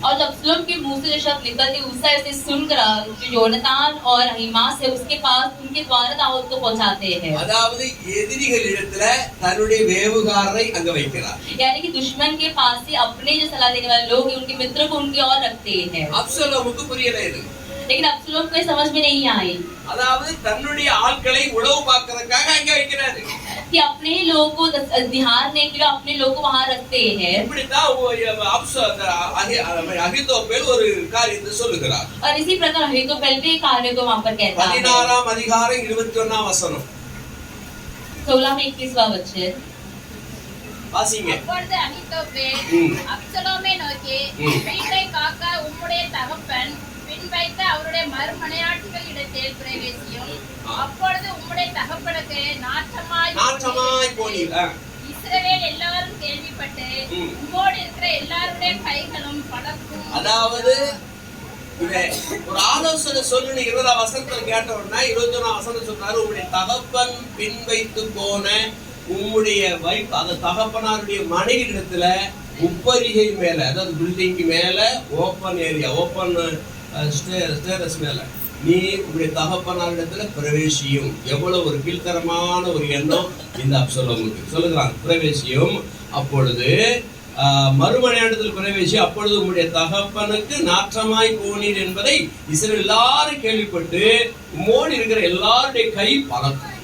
Speaker 1: और जब अब्सलोम के मुंह से जो शब्द निकलते उसे ऐसे सुनकर जो योनातान और अहीमास है उसके पास उनके द्वारा दाऊद को पहुंचाते हैं।
Speaker 2: அதாவது எதிரிகளிடத்துல தன்னுடைய வேவுகாரரை அங்க வைக்கிறார்.
Speaker 1: यानी कि दुश्मन के पास ही अपने जो सलाह देने वाले लोग हैं उनके मित्र को उनकी ओर रखते हैं।
Speaker 2: அப்சலோமுக்கு புரியல இது.
Speaker 1: लेकिन अब्सलोम को समझ में नहीं आई
Speaker 2: அதாவது தன்னுடைய ஆட்களை உளவு பார்க்கறதுக்காக அங்க வைக்கிறாரு.
Speaker 1: कि अपने ही लोगों को ध्यान देने के लिए अपने लोगों को वहां रखते हैं।
Speaker 2: இப்படிதான் அகித்தோப்பேல் ஒரு காரியத்தை சொல்லுகிறார்.
Speaker 1: और इसी प्रकार अहीतोपेल भी कार्य को वहां पर कहता है।
Speaker 2: 16ஆம் அதிகாரம் 21ஆம் வசனம்
Speaker 1: 16 में 21वां वचन
Speaker 2: வாசிங்க.
Speaker 3: அப்பொழுது அகித்தோப்பேல் அப்சலோமை நோக்கி வீட்டை காக்க உம்முடைய தகப்பன் பின் வைத்த அவருடைய மறுமனையாட்கள் இடத்தில் பிரவேசியும். அப்பொழுது உம்முடைய தகப்பனுக்கு நாற்றமாய் போனீர். இஸ்ரவேல் எல்லாரும் கேள்விப்பட்டு உம்மோடு இருக்கிற எல்லாருடைய கைகளும் படக்கும்.
Speaker 2: அதாவது ஒரு ஆலோசனை சொல்லு 20ஆம் வசனத்துல கேட்ட உடனே 21ஆம் வசனம் சொன்னாரு, உம்முடைய தகப்பன் பின் வைத்து போன உம்முடைய வைஃப், அந்த தகப்பனாருடைய மனைவி இடத்துல உப்பரிகை மேல, அதாவது பில்டிங் மேல ஓப்பன் ஏரியா, ஓப்பன் ஸ்டேரஸ் மேல நீ உங்களுடைய தகப்பனாரிடத்துல பிரவேசியும். எவ்வளவு ஒரு கீழ்த்தரமான ஒரு எண்ணம் இந்த அப்சலோமுக்கு. சொல்லுகிறான், பிரவேசியும். அப்பொழுது மறுமனையாண்டத்தில் பிரவேசி, அப்பொழுது உங்களுடைய தகப்பனுக்கு நாற்றமாய் போனீர் என்பதை இஸ்ரவேல் எல்லாரும் கேள்விப்பட்டு உம்மோடு இருக்கிற எல்லாருடைய கை பறக்கும்.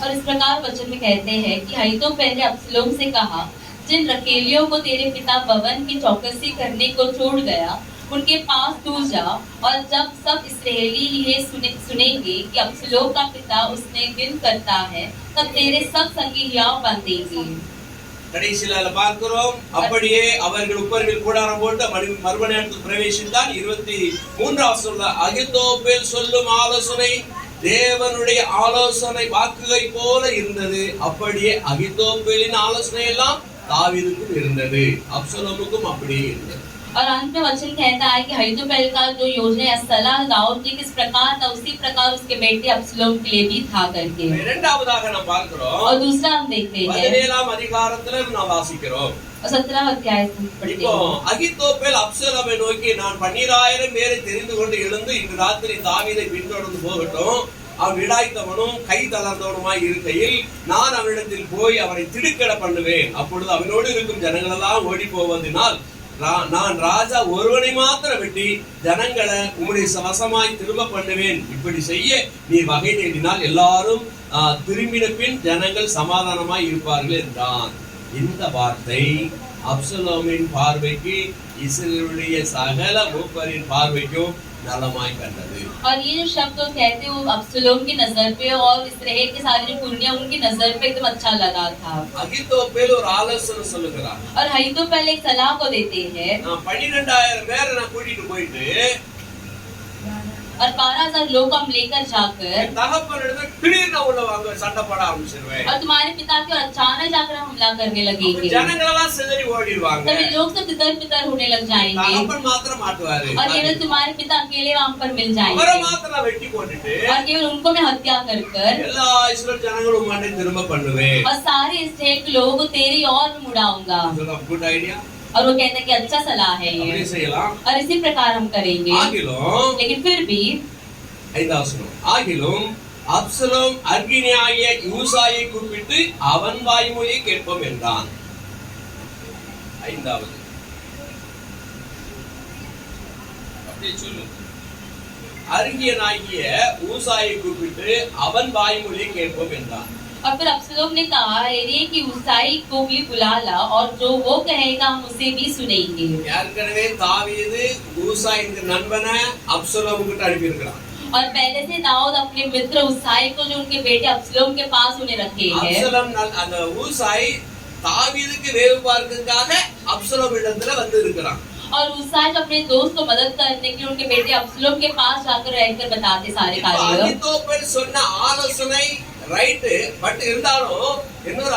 Speaker 1: और इस प्रकार वचन में कहते हैं कि अहीतोपेल ने अब्सलोम से कहा, जिन रखेलियों को तेरे पिता भवन की चौकसी करने को छोड़ गया उनके पास तू जा, और जब सब इस्राएली ये सुनेंगे कि अब्सलोम का पिता उसने दिन करता है, तब तेरे सब संगी हियाव बांधेंगे।
Speaker 2: கடைசியில பார்க்கிறோம், அப்படியே அவர்கள் உப்பரில் கூடாரம் போட்டு மறுமனையாண்டத்தில் பிரவேசித்தான். 23ஆம் வசனத்துல அகித்தோப்பேல் சொல்லும் ஆலோசனை தேவனுடைய ஆலோசனை வாக்குகை போல இருந்தது. அப்படியே அகித்தோப்பேலின் ஆலோசனை எல்லாம் தாவீதுக்கும் இருந்தது, அப்சலோமுக்கும் அப்படியே இருந்தது.
Speaker 1: और अंत में वचन कहता है कि अहीतोपेल का जो योजना या सलाह दाऊद की किस प्रकार था, उसी प्रकार उसके बेटे अब्सलोम के लिए भी था करके।
Speaker 2: இரண்டாவதாக நாம் பார்க்கிறோம்,
Speaker 1: और दूसरा हम देखते हैं
Speaker 2: 17ஆம் அதிகாரத்துல நாம் வாசிக்கிறோம்.
Speaker 1: 17 अध्याय
Speaker 2: இப்போ அகித்தோப்பேல் அப்சலோமை நோக்கி, நான் 12000 பேரை தெரிந்து கொண்டு எழுந்து இன்று ராத்திரி தாவீதை பின்தொடர்ந்து போகட்டும், அவன் இடாய்த்தவனும் கை தளர்ந்தவனுமாய் இருக்கையில் நான் அவனிடத்தில் போய் அவனை திடுக்கிட பண்ணுவேன். அப்பொழுது அவனோடு இருக்கும் ஜனங்களெல்லாம் ஓடி போவதனால் நான் ராஜா ஒருவனை மாத்திரம் வெட்டி ஜனங்களை உம்முடைய வசமாய் திரும்ப பண்ணுவேன். இப்படி செய்ய நீ வகை தேடினால் எல்லாரும் திரும்பின பின் ஜனங்கள் சமாதானமாய் இருப்பார்கள் என்றான். இந்த வார்த்தை அப்சலோமின் பார்வைக்கு இஸ்ரவேலுடைய சகல மூப்பரின் பார்வைக்கும் நலமாய் கண்டது.
Speaker 1: और ये जो शब्द वो कहते हैं वो अब्सलोम की नजर पे और इस्राएल के सारे जो पुरनिया उनकी नजर पे एकदम अच्छा लगा था.
Speaker 2: அகித்தோப்பேல் ஒரு ஆலோசனை சொல்லுகிறார்.
Speaker 1: और अहीतोपेल एक सलाह को देते हैं.
Speaker 2: 12000 பேரை நான் கூட்டிட்டு போயிட்டு
Speaker 1: और 12,000 लोग हम लेकर जाकर
Speaker 2: தகப்பனிடத்துல திடீர்னு உள்ள வாங்க சண்டை போட ஆரம்பிச்சிருவேன்.
Speaker 1: और तुम्हारे पिता के अचानक जाकर हमला करने लगेंगे.
Speaker 2: ஜனங்களெல்லாம் சிதறி ஓடிடுவாங்க.
Speaker 1: तभी लोग सब तितर-बितर होने लग जाएंगे.
Speaker 2: தகப்பன் மாத்திரம் மாட்டுவாரு.
Speaker 1: और केवल तुम्हारे पिता अकेले वहां पर मिल जाएंगे.
Speaker 2: அவரை மாத்திரம் வெட்டி போட்டுட்டு
Speaker 1: और केवल उनको मैं हत्या कर
Speaker 2: எல்லா இஸ்ரவேல் ஜனங்களும் மாட்டே திரும்ப பண்ணுவேன்.
Speaker 1: और सारे इस्राएल के लोगों को तेरी ओर में मुड़ाऊंगा.
Speaker 2: Good idea.
Speaker 1: और वो कहते हैं कि अच्छा सलाह है ये.
Speaker 2: அப்படியே செய்யலாம்.
Speaker 1: और इसी प्रकार हम करेंगे.
Speaker 2: ஆகிலும்
Speaker 1: लेकिन फिर भी
Speaker 2: ஆகிலும் அப்சலோம் அர்கினியாகிய யூசாயை கூப்பிட்டு அவன் வாய்மொழியை கேட்போம் என்றான். 5வது அப்படியே சொல்லு. அர்கியனாகிய ஊசாயை கூப்பிட்டு அவன் வாய்மொழியை கேட்போம் என்றான்.
Speaker 1: और फिर अब्सलोम ने कहा है कि उसाई को भी बुला ला और जो वो कहेगा हम उसे भी सुनेंगे.
Speaker 2: ஏற்கனவே தாவீது ஊசாயின் நண்பனை அப்சலோம் கிட்ட அனுப்பி இருக்கிறான்.
Speaker 1: और पहले से दाऊद अपने मित्र उसाई को जो उनके बेटे अब्सलोम के पास उन्हें रखे हैं.
Speaker 2: அப்சலோம் அந்த ஊசாய் தாவீதுக்கு வேவு பார்க்கிறதுக்காக அப்சலோம் இடத்துல வந்து இருக்கிறான்.
Speaker 1: और उसाई अपने दोस्त को मदद करने के लिए उनके बेटे अब्सलोम के पास जाकर रहकर बताते सारे कार्य.
Speaker 2: அகித்தோப்பேல் சொன்ன ஆலோசனை ரைட், பட் இருந்தாலும் இன்னொரு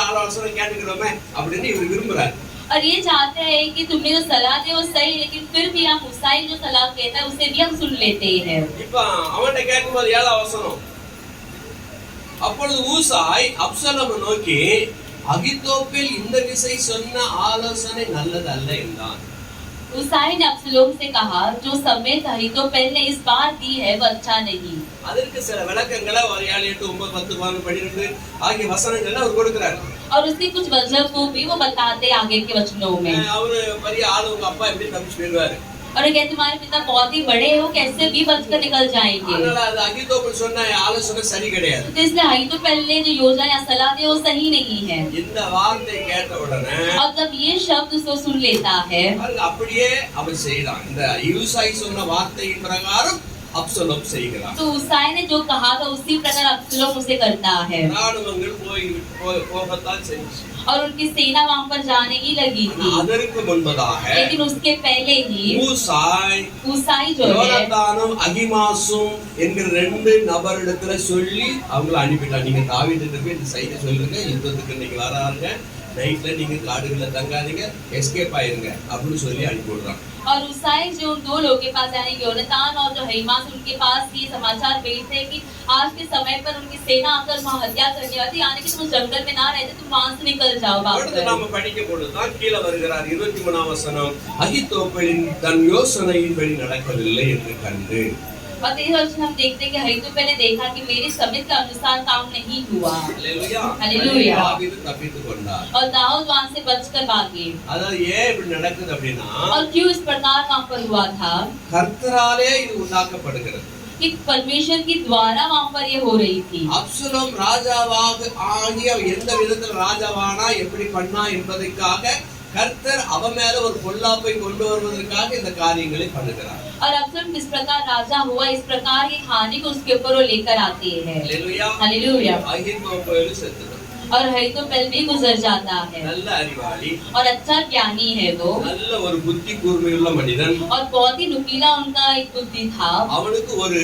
Speaker 2: ஆலோசனை கேட்டுக்கிறோமே அப்படின்னு இவர் விரும்புறாரு.
Speaker 1: और ये चाहते हैं कि तुमने जो सलाह दी वो सही, लेकिन फिर भी हम उसाई जो सलाह कहता है उसे भी हम सुन लेते हैं.
Speaker 2: இப்ப அவன்கிட்ட கேட்கும்போது 7 வசனம். அப்பொழுது ஊசாய் அப்சலோமை நோக்கி அகித்தோப்பேல் இந்த விசை சொன்ன ஆலோசனை நல்லதல்ல என்றான்.
Speaker 1: उसाई ने अब्सलोम से कहा जो समेत अहीतोपेल ने इस बार दी है वो अच्छा नहीं.
Speaker 2: அதற்கு சில விளக்கங்களை 7, 8, 9, 10, 11, 12 ஆகிய வசனங்களை அவர் கொடுக்கிறார்.
Speaker 1: और उसकी कुछ वजह को भी वो बताते आगे के वचनों में.
Speaker 2: அவரு பெரிய ஆளு, உங்க அப்பா எப்படி தப்பிச்சு போயிடுவாரு.
Speaker 1: और कहते तुम्हारे पिता बहुत ही बड़े हैं, वो कैसे भी बचकर निकल जाएंगे.
Speaker 2: அதனால அது அகித்தோப்பேல் சொன்ன ஆலோசனை சரி கிடையாது.
Speaker 1: तो इसलिए अहीतोपेल ने जो योजना या सलाह दी वो सही नहीं है.
Speaker 2: இந்த வார்த்தை கேட்ட உடனே
Speaker 1: और जब ये शब्द उसको सुन लेता है
Speaker 2: அப்படியே அவர் செய்தான். இந்த யூசாய் சொன்ன வார்த்தையின் பிரகாரம் அப்சலோம் செய்கிறார்.
Speaker 1: तो उसाई ने जो कहा था उसी प्रकार अब्सलोम उसे करता है.
Speaker 2: ராணுவங்கள் போகத்தான் செஞ்சு.
Speaker 1: और उनकी सेना वहां पर जाने ही लगी थी.
Speaker 2: அதற்கு முன்பதாக
Speaker 1: लेकिन उसके पहले ही उसाई जो है
Speaker 2: யோனத்தானும் அகிமாசும் என்கிற 2 நபரிடத்துல சொல்லி அவங்களை அனுப்பிட்டாங்க. நீங்க தாவீதுக்கு போய் இந்த செய்தி சொல்லுங்க, யுத்தத்துக்கு இன்னைக்கு வராங்க, நைட்ல நீங்க காடுகள்ல தங்காதீங்க, எஸ்கேப் ஆயிருங்க அப்படின்னு சொல்லி அனுப்பி விடுறான்.
Speaker 1: और उसाई जो उन 2 लोगों के पास यानी योनातान और जो अहीमास उनके पास ये समाचार भेजते कि आज के समय पर उनकी सेना आकर वहां हत्या करने वाली, यानी कि तुम जंगल में ना रहते, तुम वहां से निकल जाओ.
Speaker 2: அடுத்து நாம படிக்கும் பொழுதுதான் கீழே வருகிறார் 23ஆம் வசனம். அகித்தோப்பேலின் தன் யோசனையின்படி நடக்கவில்லை என்று கண்டு.
Speaker 1: और इस वचन हम देखते हैं कि अहीतोपेल ने देखा कि मेरी समिति के अनुसार काम नहीं हुआ.
Speaker 2: हालेलुया.
Speaker 1: हालेलुया.
Speaker 2: தாவீது தப்பித்துக் கொண்டார்.
Speaker 1: और दाऊद वहां से बचकर भागे.
Speaker 2: அதாவது ஏன் இப்படி நடக்குது அப்படின்னா
Speaker 1: और क्यों इस प्रकार वहां पर हुआ था
Speaker 2: கர்த்தராலே இது உண்டாக்கப்படுகிறது.
Speaker 1: कि परमेश्वर की द्वारा वहां पर ये हो रही थी.
Speaker 2: அப்சலோம் ராஜாவாக ஆகிய எந்த விதத்தில் ராஜாவானா எப்படி பண்ணா என்பதற்காக கர்த்தர் அவன் மேல ஒரு பொல்லாப்பை கொண்டு வருவதற்காக இந்த காரியங்களை பண்ணுகிறார்.
Speaker 1: और अब्सलोम किस प्रकार राजा हुआ, इस प्रकार की हानि को उसके ऊपर वो लेकर आते हैं.
Speaker 2: हालेलुया.
Speaker 1: हालेलुया.
Speaker 2: அகித்தோப்பேல் செத்துட்டான்.
Speaker 1: और अहीतोपेल भी गुजर जाता है.
Speaker 2: நல்ல அறிவாளி,
Speaker 1: और अच्छा ज्ञानी है वो,
Speaker 2: நல்ல ஒரு புத்தி கூர்மையுள்ள மனிதன்.
Speaker 1: और बहुत ही नुकीला उनका एक बुद्धि था.
Speaker 2: அவனுக்கு ஒரு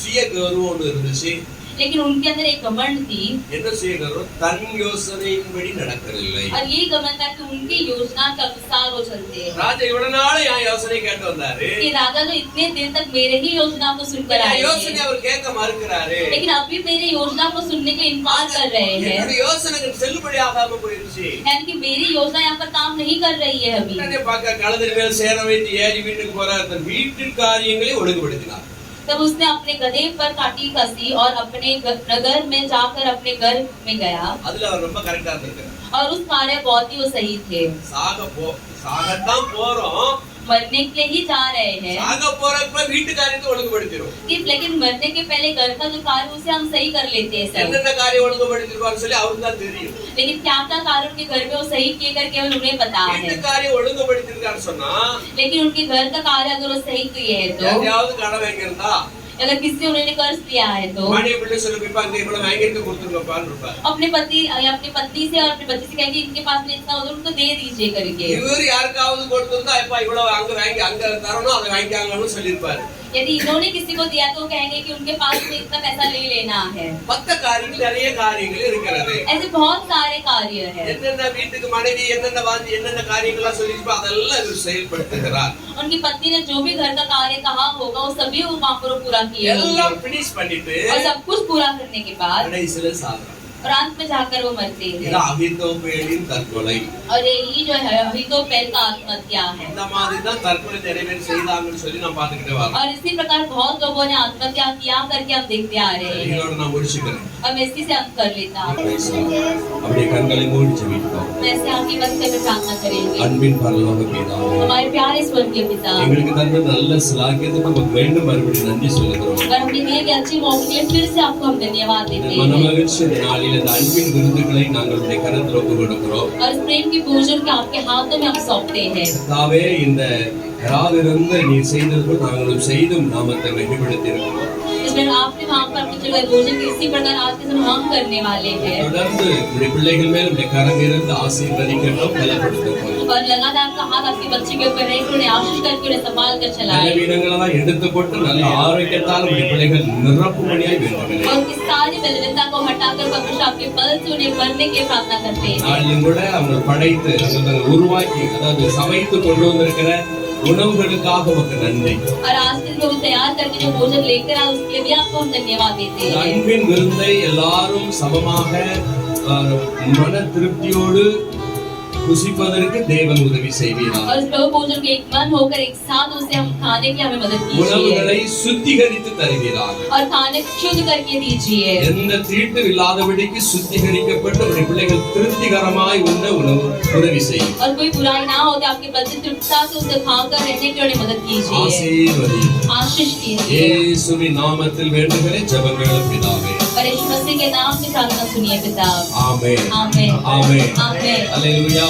Speaker 2: சுய கௌரவம் ஒன்று இருந்துச்சு.
Speaker 1: लेकिन उनके अंदर एक घमंड थी.
Speaker 2: என்ன சுய கௌரவம்? தன் யோசனையின்படி நடக்கவில்லை.
Speaker 1: और ये घमंड था कि उनकी योजना के अनुसार वो चलते हैं.
Speaker 2: ராஜா இவ்வளவு நாள் என் யோசனை கேட்டு வந்தாரு.
Speaker 1: कि राजा तो इतने दिन तक मेरे ही योजना को सुनकर आए
Speaker 2: யோசனை
Speaker 1: हैं,
Speaker 2: அவர் கேட்க மறுக்கிறாரு.
Speaker 1: लेकिन अभी मेरी योजना को सुनने के इनकार कर रहे हैं.
Speaker 2: என்னுடைய யோசனைகள் செல்லுபடி ஆகாம போயிருச்சு.
Speaker 1: यानी कि मेरी योजना यहाँ पर काम नहीं कर रही है अभी.
Speaker 2: உடனே பார்க்க கழுதையின் மேல் சேர வைத்து ஏறி வீட்டுக்கு போறார். தன் வீட்டின் காரியங்களை ஒழுங்குபடுத்தினார்.
Speaker 1: तब उसने अपने गधे पर काटी कसी और अपने नगर में जाकर अपने घर में गया
Speaker 2: அதுல அவர் ரொம்ப கரெக்டா இருந்திருக்காரு.
Speaker 1: और उस कार्य बहुत ही वो सही थे।
Speaker 2: சாகத்தான் போறோம்,
Speaker 1: मरने के लिए ही जा रहे हैं
Speaker 2: சாக போறப்ப வீட்டு காரியத்தை ஒழுங்குபடுத்திரும்.
Speaker 1: लेकिन मरने के पहले घर का जो कार्य उसे हम सही कर लेते हैं सब।
Speaker 2: என்னென்ன காரியம் ஒழுங்குபடுத்திருவான்னு சொல்லி அவருக்கு தான் தெரியும்.
Speaker 1: लेकिन क्या क्या कार्य उनके घर में वो सही किए कर केवल उन्हें पता है।
Speaker 2: வீட்டு காரியம் ஒழுங்குபடுத்திருக்கான்னு சொன்னா
Speaker 1: लेकिन उनके घर का कार्य अगर वो सही किए है तो
Speaker 2: யாரையாவது கடன் வாங்கியிருந்தா
Speaker 1: अगर किसी उन्होंने कर्ज लिया है तो
Speaker 2: மணி பிள்ளை சொல்லிப்பா அங்க இவ்வளவு வாங்கிட்டு கொடுத்துருங்கப்பான்னு இருப்பார்.
Speaker 1: अपने पति या अपनी पत्नी से और अपने बच्चे से कहेंगे इनके पास में इतना उनको दे दीजिए करके।
Speaker 2: இவர் யாருக்காவது கொடுத்திருந்தா இப்ப இவ்வளவு அங்க வாங்கி அங்க தரணும் அதை வாங்கிக்காங்கன்னு சொல்லியிருப்பாரு.
Speaker 1: यदि इन्होंने किसी को दिया तो वो कहेंगे कि उनके पास में इतना पैसा ले लेना है।
Speaker 2: மத்த காரியங்கள் நிறைய காரியங்கள் இருக்கிறது.
Speaker 1: ऐसे बहुत सारे कार्य है।
Speaker 2: என்னென்ன வீட்டுக்கு மனைவி என்னென்ன என்னென்ன காரியங்களா சொல்லிருப்பா அதெல்லாம் இவர் செயல்படுத்துகிறார்.
Speaker 1: उनकी पत्नी ने जो भी घर का कार्य कहा होगा वो सभी वो वहाँ पर पूरा किए
Speaker 2: எல்லாம் फिनिश பண்ணிட்டு
Speaker 1: और सब कुछ पूरा करने के बाद
Speaker 2: கடைசில சாகுறார்.
Speaker 1: और अंत में जाकर वो मरते हैं।
Speaker 2: இது அகித்தோப்பேலின் தற்கொலை.
Speaker 1: और यही जो है अहीतोपेल का आत्महत्या है।
Speaker 2: இந்த மாதிரி தான் தற்கொலை நிறைய பேர் செய்தாங்கன்னு சொல்லி நான் பாத்துக்கிட்டே வரேன்.
Speaker 1: और इसी प्रकार बहुत लोगों ने आत्महत्या किया करके हम देखते आ रहे हैं।
Speaker 2: இதோட நான் முடிச்சுக்கிறேன்.
Speaker 1: और मैं इसी से अंत कर लेता हूँ।
Speaker 2: அப்படியே கண்களை மூடி ஜெபிப்போம்.
Speaker 1: वैसे आगे बंद कर प्रार्थना करेंगे।
Speaker 2: அன்பின் பரலோக பிதாவே,
Speaker 1: हमारे प्यारे स्वर्गीय पिता,
Speaker 2: எங்களுக்கு தந்த நல்ல சிலாக்கியத்துக்கு உங்களுக்கு மீண்டும் மறுபடியும் நன்றி சொல்லுகிறோம்.
Speaker 1: और हमने दिए गए अच्छे मौके के लिए फिर से आपको हम धन्यवाद देते हैं।
Speaker 2: மனமகிழ்ச்சி நாளில் இந்த அன்பின் விருந்துகளை நாங்கள் உடைய கரத்தில் ஒப்பு கொடுக்கிறோம்.
Speaker 1: और इस प्रेम की भोजन के आपके हाथों में हम सौंपते हैं।
Speaker 2: கர்த்தாவே, இந்த ராவிலிருந்து நீ செய்தது நாங்களும் செய்தும் நாமத்தை மகிமைப்படுத்தி இருக்கிறோம்.
Speaker 1: इसमें आपने वहाँ पर अपनी जगह भोजन के इसी प्रकार आज के समय हम करने वाले हैं।
Speaker 2: தொடர்ந்து உடைய பிள்ளைகள் மேல் உடைய கரம் இருந்து ஆசீர்வதிக்கட்டும், பலப்படுத்தட்டும்.
Speaker 1: और लगातार आपका हाथ आपके बच्चे के ऊपर रहे, उन्हें आशीष करके उन्हें संभाल कर चलाए।
Speaker 2: பலவீனங்களெல்லாம் எடுத்துக்கொண்டு நல்ல ஆரோக்கியத்தால் உடைய பிள்ளைகள் நிரப்பும்படியாய் வேண்டுகிறேன்.
Speaker 1: और उनकी सारी बलवीनता को हटाकर पवित्र आपके बल से उन्हें भरने की प्रार्थना करते हैं।
Speaker 2: நாளிலும் கூட அவங்க படைத்து அவங்க உருவாக்கி அதாவது சமைத்து கொண்டு வந்திருக்கிற உணவுகளுக்காக உமக்கு நன்றி.
Speaker 1: और आज के दिन तैयार करके जो भोजन लेकर आए उसके लिए भी आपको हम धन्यवाद देते हैं।
Speaker 2: அன்பின் விருந்தை எல்லாரும் சமமாக மன திருப்தியோடு புசிப்பதற்கு தேவன் உதவி செய்வீராக.
Speaker 1: और प्रभु भोजन के एक मन होकर एक साथ उसे हम खाने की हमें मदद कीजिए।
Speaker 2: உணவுகளை சுத்திகரித்து தருவீராக.
Speaker 1: और खाने शुद्ध करके दीजिए।
Speaker 2: எந்த தீட்டு இல்லாதபடிக்கு சுத்திகரிக்கப்பட்டு உடைய பிள்ளைகள் திருப்திகரமாய் உண்ண உணவு உதவி செய்யும்.
Speaker 1: और कोई बुराई ना हो तो आपके बच्चे तृप्तता से उसे खाकर रहने की उन्हें मदद कीजिए।
Speaker 2: ஆசீர்வதி.
Speaker 1: आशीष कीजिए।
Speaker 2: இயேசுவின் நாமத்தில் வேண்டுகிறேன் ஜெபங்கள் பிதாவே.
Speaker 1: और यीशु मसीह के नाम से प्रार्थना सुनिए पिता।
Speaker 2: ஆமென்.
Speaker 1: आमेन।
Speaker 2: ஆமென்.
Speaker 1: आमेन।
Speaker 2: அல்லேலூயா.